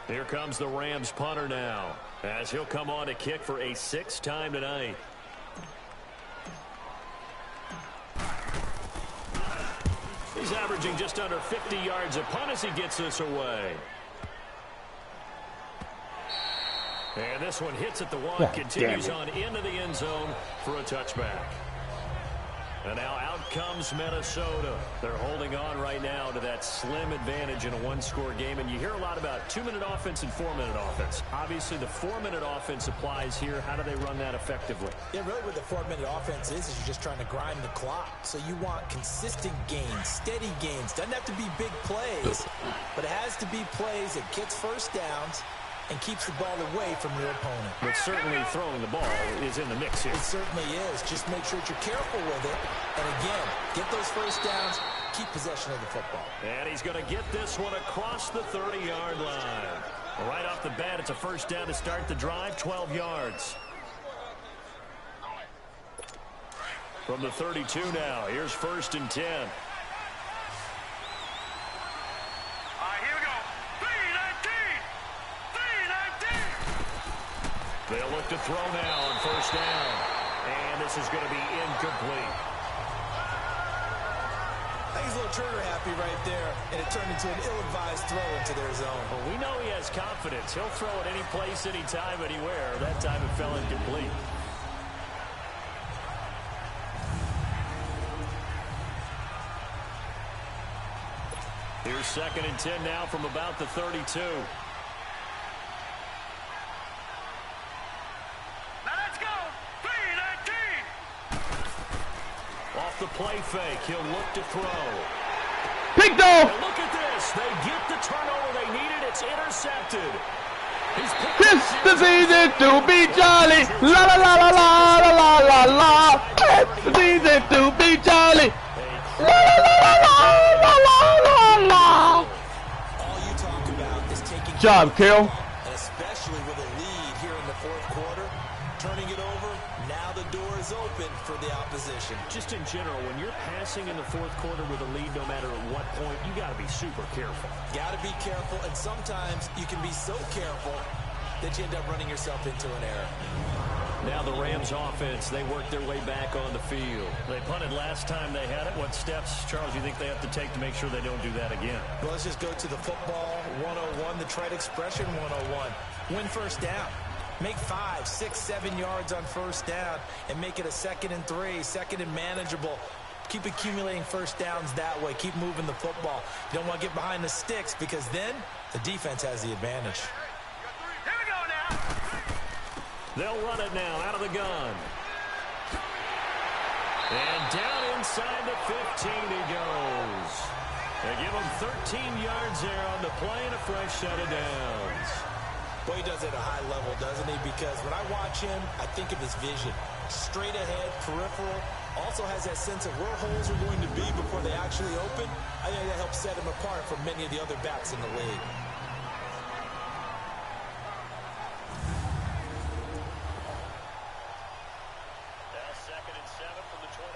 Here comes the Rams punter now, as he'll come on to kick for a 6th time tonight. He's averaging just under 50 yards a punt as he gets this away. And this one hits at the 1, continues on into the end zone for a touchback. And now out comes Minnesota. They're holding on right now to that slim advantage in a one-score game. And you hear a lot about 2-minute offense and 4-minute offense. Obviously, the 4-minute offense applies here. How do they run that effectively?
Yeah, really what the 4-minute offense is you're just trying to grind the clock. So you want consistent gains, steady gains. Doesn't have to be big plays, but it has to be plays that gets first downs and keeps the ball away from your opponent.
But certainly throwing the ball is in the mix here.
It certainly is. Just make sure that you're careful with it. And again, get those first downs, keep possession of the football.
And he's going to get this one across the 30-yard line. Right off the bat, it's a first down to start the drive, 12 yards. From the 32 now, here's 1st and 10. They'll look to throw now on first down. And this is going to be incomplete.
I think he's a little trigger happy right there, and it turned into an ill-advised throw into their zone.
Well, we know he has confidence. He'll throw it any place, anytime, anywhere. That time it fell incomplete. Here's 2nd and 10 now from about the 32. The play fake. He'll look to throw.
Picked off.
Look at this. They get the turnover they needed. It's intercepted.
This the season to be Charlie. La la la la la la la la. It's the season to be Charlie. La la la la la la la.
All you talk about is taking
job, Carol.
And especially with a lead here in the 4th quarter, turning it over. Now the door is open for the opposition.
Just in general, when you're passing in the 4th quarter with a lead, no matter at what point, you got to be super careful.
Got to be careful, and sometimes you can be so careful that you end up running yourself into an error.
Now the Rams offense, they work their way back on the field. They punted last time they had it. What steps, Charles, you think they have to take to make sure they don't do that again?
Well, let's just go to the football 101, the trite expression 101. Win first down. Make 5, 6, 7 yards on first down and make it a 2nd and 3, 2nd and manageable. Keep accumulating first downs that way. Keep moving the football. You don't want to get behind the sticks because then the defense has the advantage.
Here we go now.
They'll run it now out of the gun. And down inside the 15 he goes. They give him 13 yards there on the play and a fresh set of downs.
Boy, he does it at a high level, doesn't he? Because when I watch him, I think of his vision. Straight ahead, peripheral. Also has that sense of where holes are going to be before they actually open. I think that helps set him apart from many of the other backs in the league.
Now 2nd and 7 from the 23.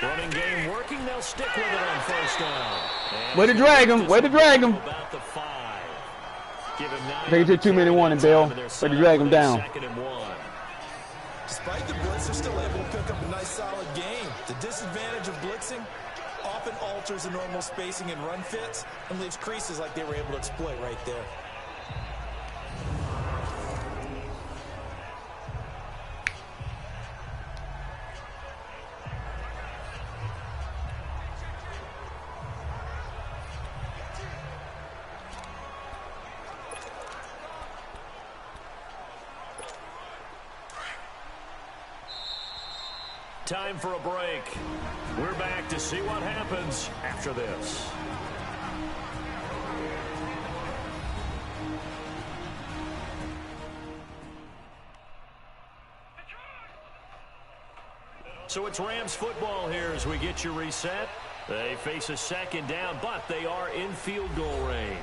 Running game working. They'll stick with it on first down.
Way to drag him. Way to drag him.
About the 5. Give him 9.
They did 2-minute warning, Bill. Way to drag him down.
2nd and 1.
Despite the blitz, they're still able to pick up a nice solid game. The disadvantage of blitzing often alters the normal spacing and run fits and leaves creases like they were able to exploit right there.
Time for a break. We're back to see what happens after this. So it's Rams football here as we get you reset. They face a 2nd down, but they are in field goal range.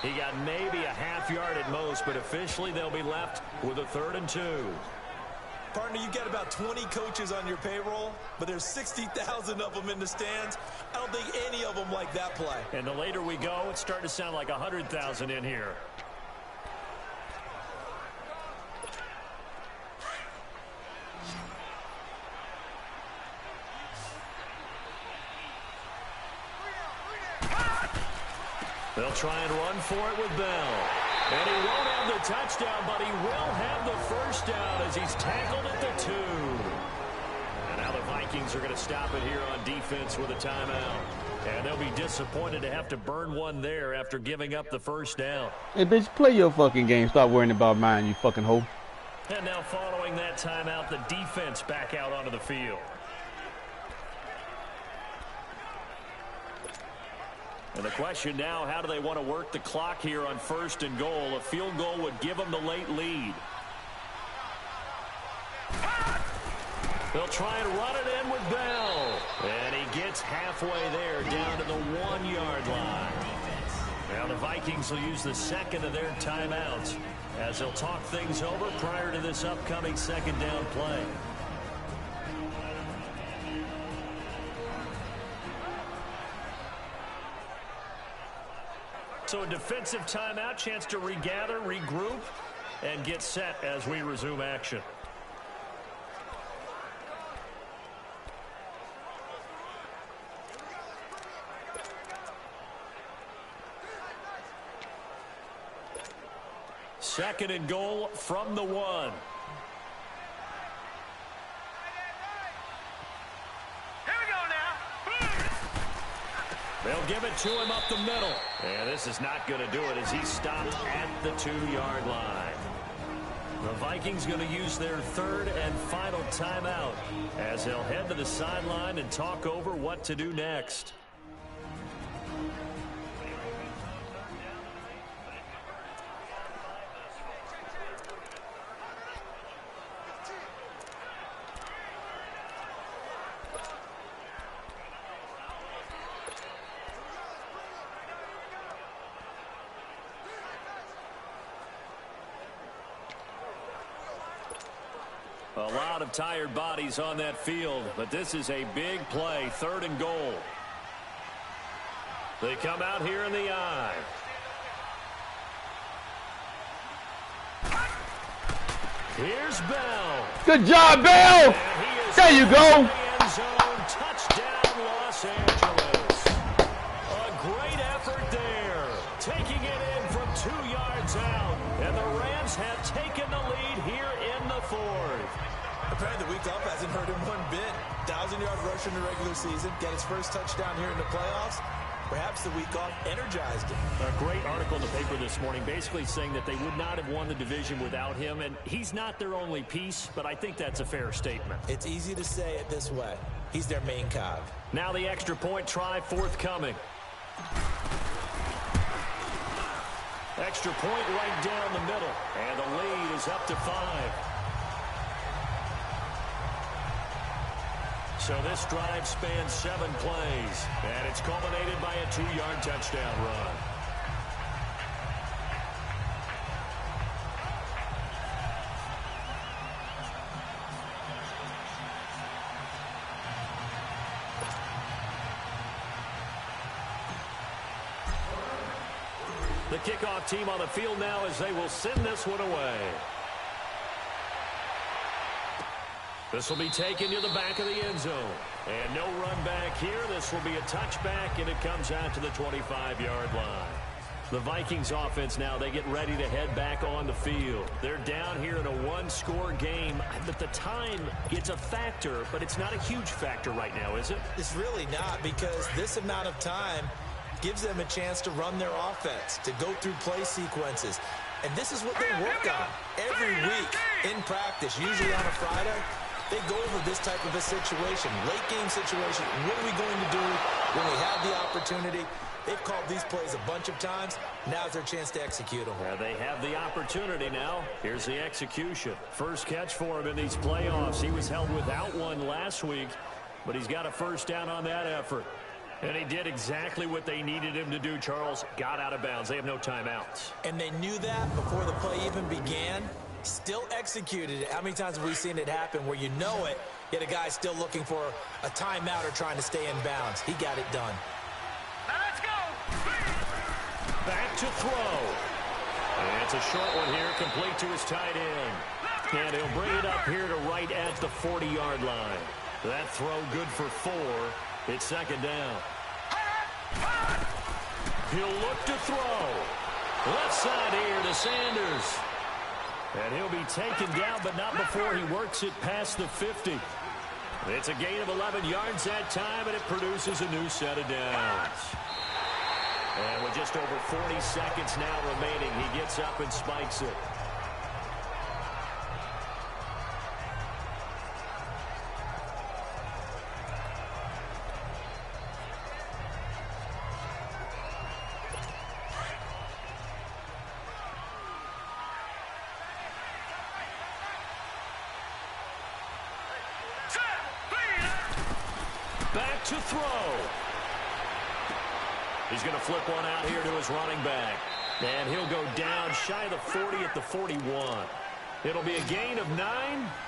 He got maybe a half yard at most, but officially they'll be left with a 3rd and 2.
Partner, you got about 20 coaches on your payroll, but there's 60,000 of them in the stands. I don't think any of them like that play.
And the later we go, it's starting to sound like 100,000 in here. They'll try and run for it with Bell. And he won't have the touchdown, but he will have the first down as he's tackled at the 2. And now the Vikings are going to stop it here on defense with a timeout. And they'll be disappointed to have to burn one there after giving up the first down.
Hey, bitch, play your fucking game. Stop worrying about mine, you fucking hoe.
And now following that timeout, the defense back out onto the field. And the question now, how do they want to work the clock here on 1st and goal? A field goal would give them the late lead. They'll try and run it in with Bell. And he gets halfway there, down to the 1-yard line. Now the Vikings will use the second of their timeouts as they'll talk things over prior to this upcoming 2nd down play. So a defensive timeout, chance to regather, regroup, and get set as we resume action. Second and goal from the 1. They'll give it to him up the middle. And this is not going to do it as he's stopped at the 2-yard line. The Vikings going to use their 3rd and final timeout as they'll head to the sideline and talk over what to do next. A lot of tired bodies on that field, but this is a big play, 3rd and goal. They come out here in the I. Here's Bell.
Good job, Bell. There you go.
End zone, touchdown, Los Angeles. A great effort there, taking it in from 2 yards out, and the Rams have taken the lead here in the 4th.
Apparently the week off hasn't hurt him one bit. 1,000-yard rusher in the regular season, get his first touchdown here in the playoffs. Perhaps the week off energized him.
A great article in the paper this morning basically saying that they would not have won the division without him, and he's not their only piece, but I think that's a fair statement.
It's easy to say it this way. He's their main cog.
Now the extra point try forthcoming. Extra point right down the middle, and the lead is up to 5. So this drive spans 7 plays, and it's culminated by a 2-yard touchdown run. The kickoff team on the field now as they will send this one away. This will be taken to the back of the end zone. And no run back here. This will be a touchback, and it comes out to the 25-yard line. The Vikings offense now, they get ready to head back on the field. They're down here in a 1-score game. But the time, it's a factor, but it's not a huge factor right now, is it?
It's really not, because this amount of time gives them a chance to run their offense, to go through play sequences. And this is what they work on every week in practice, usually on a Friday. They go over this type of a situation, late game situation. What are we going to do when we have the opportunity? They've called these plays a bunch of times. Now's their chance to execute them.
They have the opportunity now. Here's the execution. First catch for him in these playoffs. He was held without one last week, but he's got a first down on that effort. And he did exactly what they needed him to do, Charles. Got out of bounds. They have no timeouts.
And they knew that before the play even began. Still executed it. How many times have we seen it happen where you know it, yet a guy's still looking for a timeout or trying to stay in bounds? He got it done.
Now let's go.
Back to throw. And it's a short one here, complete to his tight end. And he'll bring it up here to right at the 40-yard line. That throw good for 4. It's second down. He'll look to throw. Left side here to Sanders. And he'll be taken down, but not before he works it past the 50. It's a gain of 11 yards that time, and it produces a new set of downs. And with just over 40 seconds now remaining, he gets up and spikes it. Back to throw. He's going to flip one out here to his running back. And he'll go down shy of the 40 at the 41. It'll be a gain of 9,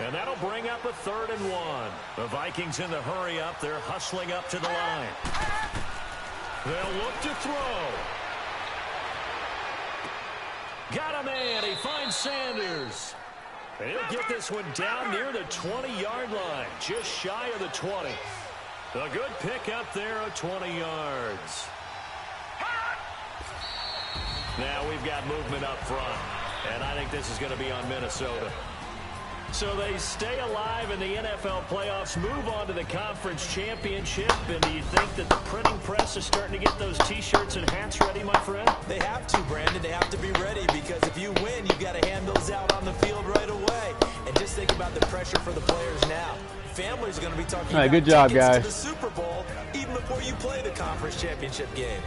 and that'll bring up a 3rd and 1. The Vikings in the hurry up. They're hustling up to the line. They'll look to throw. Got a man. He finds Sanders. And he'll get this one down near the 20-yard line, just shy of the 20. A good pick up there of 20 yards. Now we've got movement up front, and I think this is going to be on Minnesota. So they stay alive in the NFL playoffs, move on to the conference championship, and do you think that the printing press is starting to get those T-shirts and hats ready, my friend?
They have to, Brandon. They have to be ready because if you win, you've got to hand those out on the field right away. And just think about the pressure for the players now. Families are going to be talking about
good job,
tickets
guys.
to the Super Bowl even before you play the conference championship game.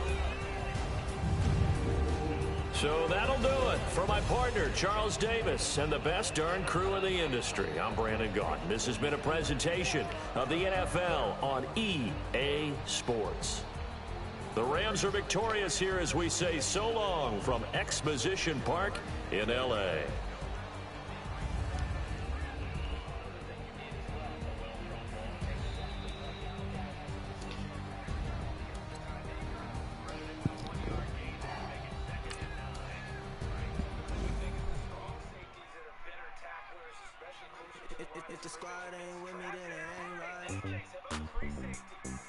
So that'll do it for my partner, Charles Davis, and the best darn crew in the industry. I'm Brandon Gaudin. This has been a presentation of the NFL on EA Sports. The Rams are victorious here as we say so long from Exposition Park in L.A.
If the squad ain't with me, then it ain't right.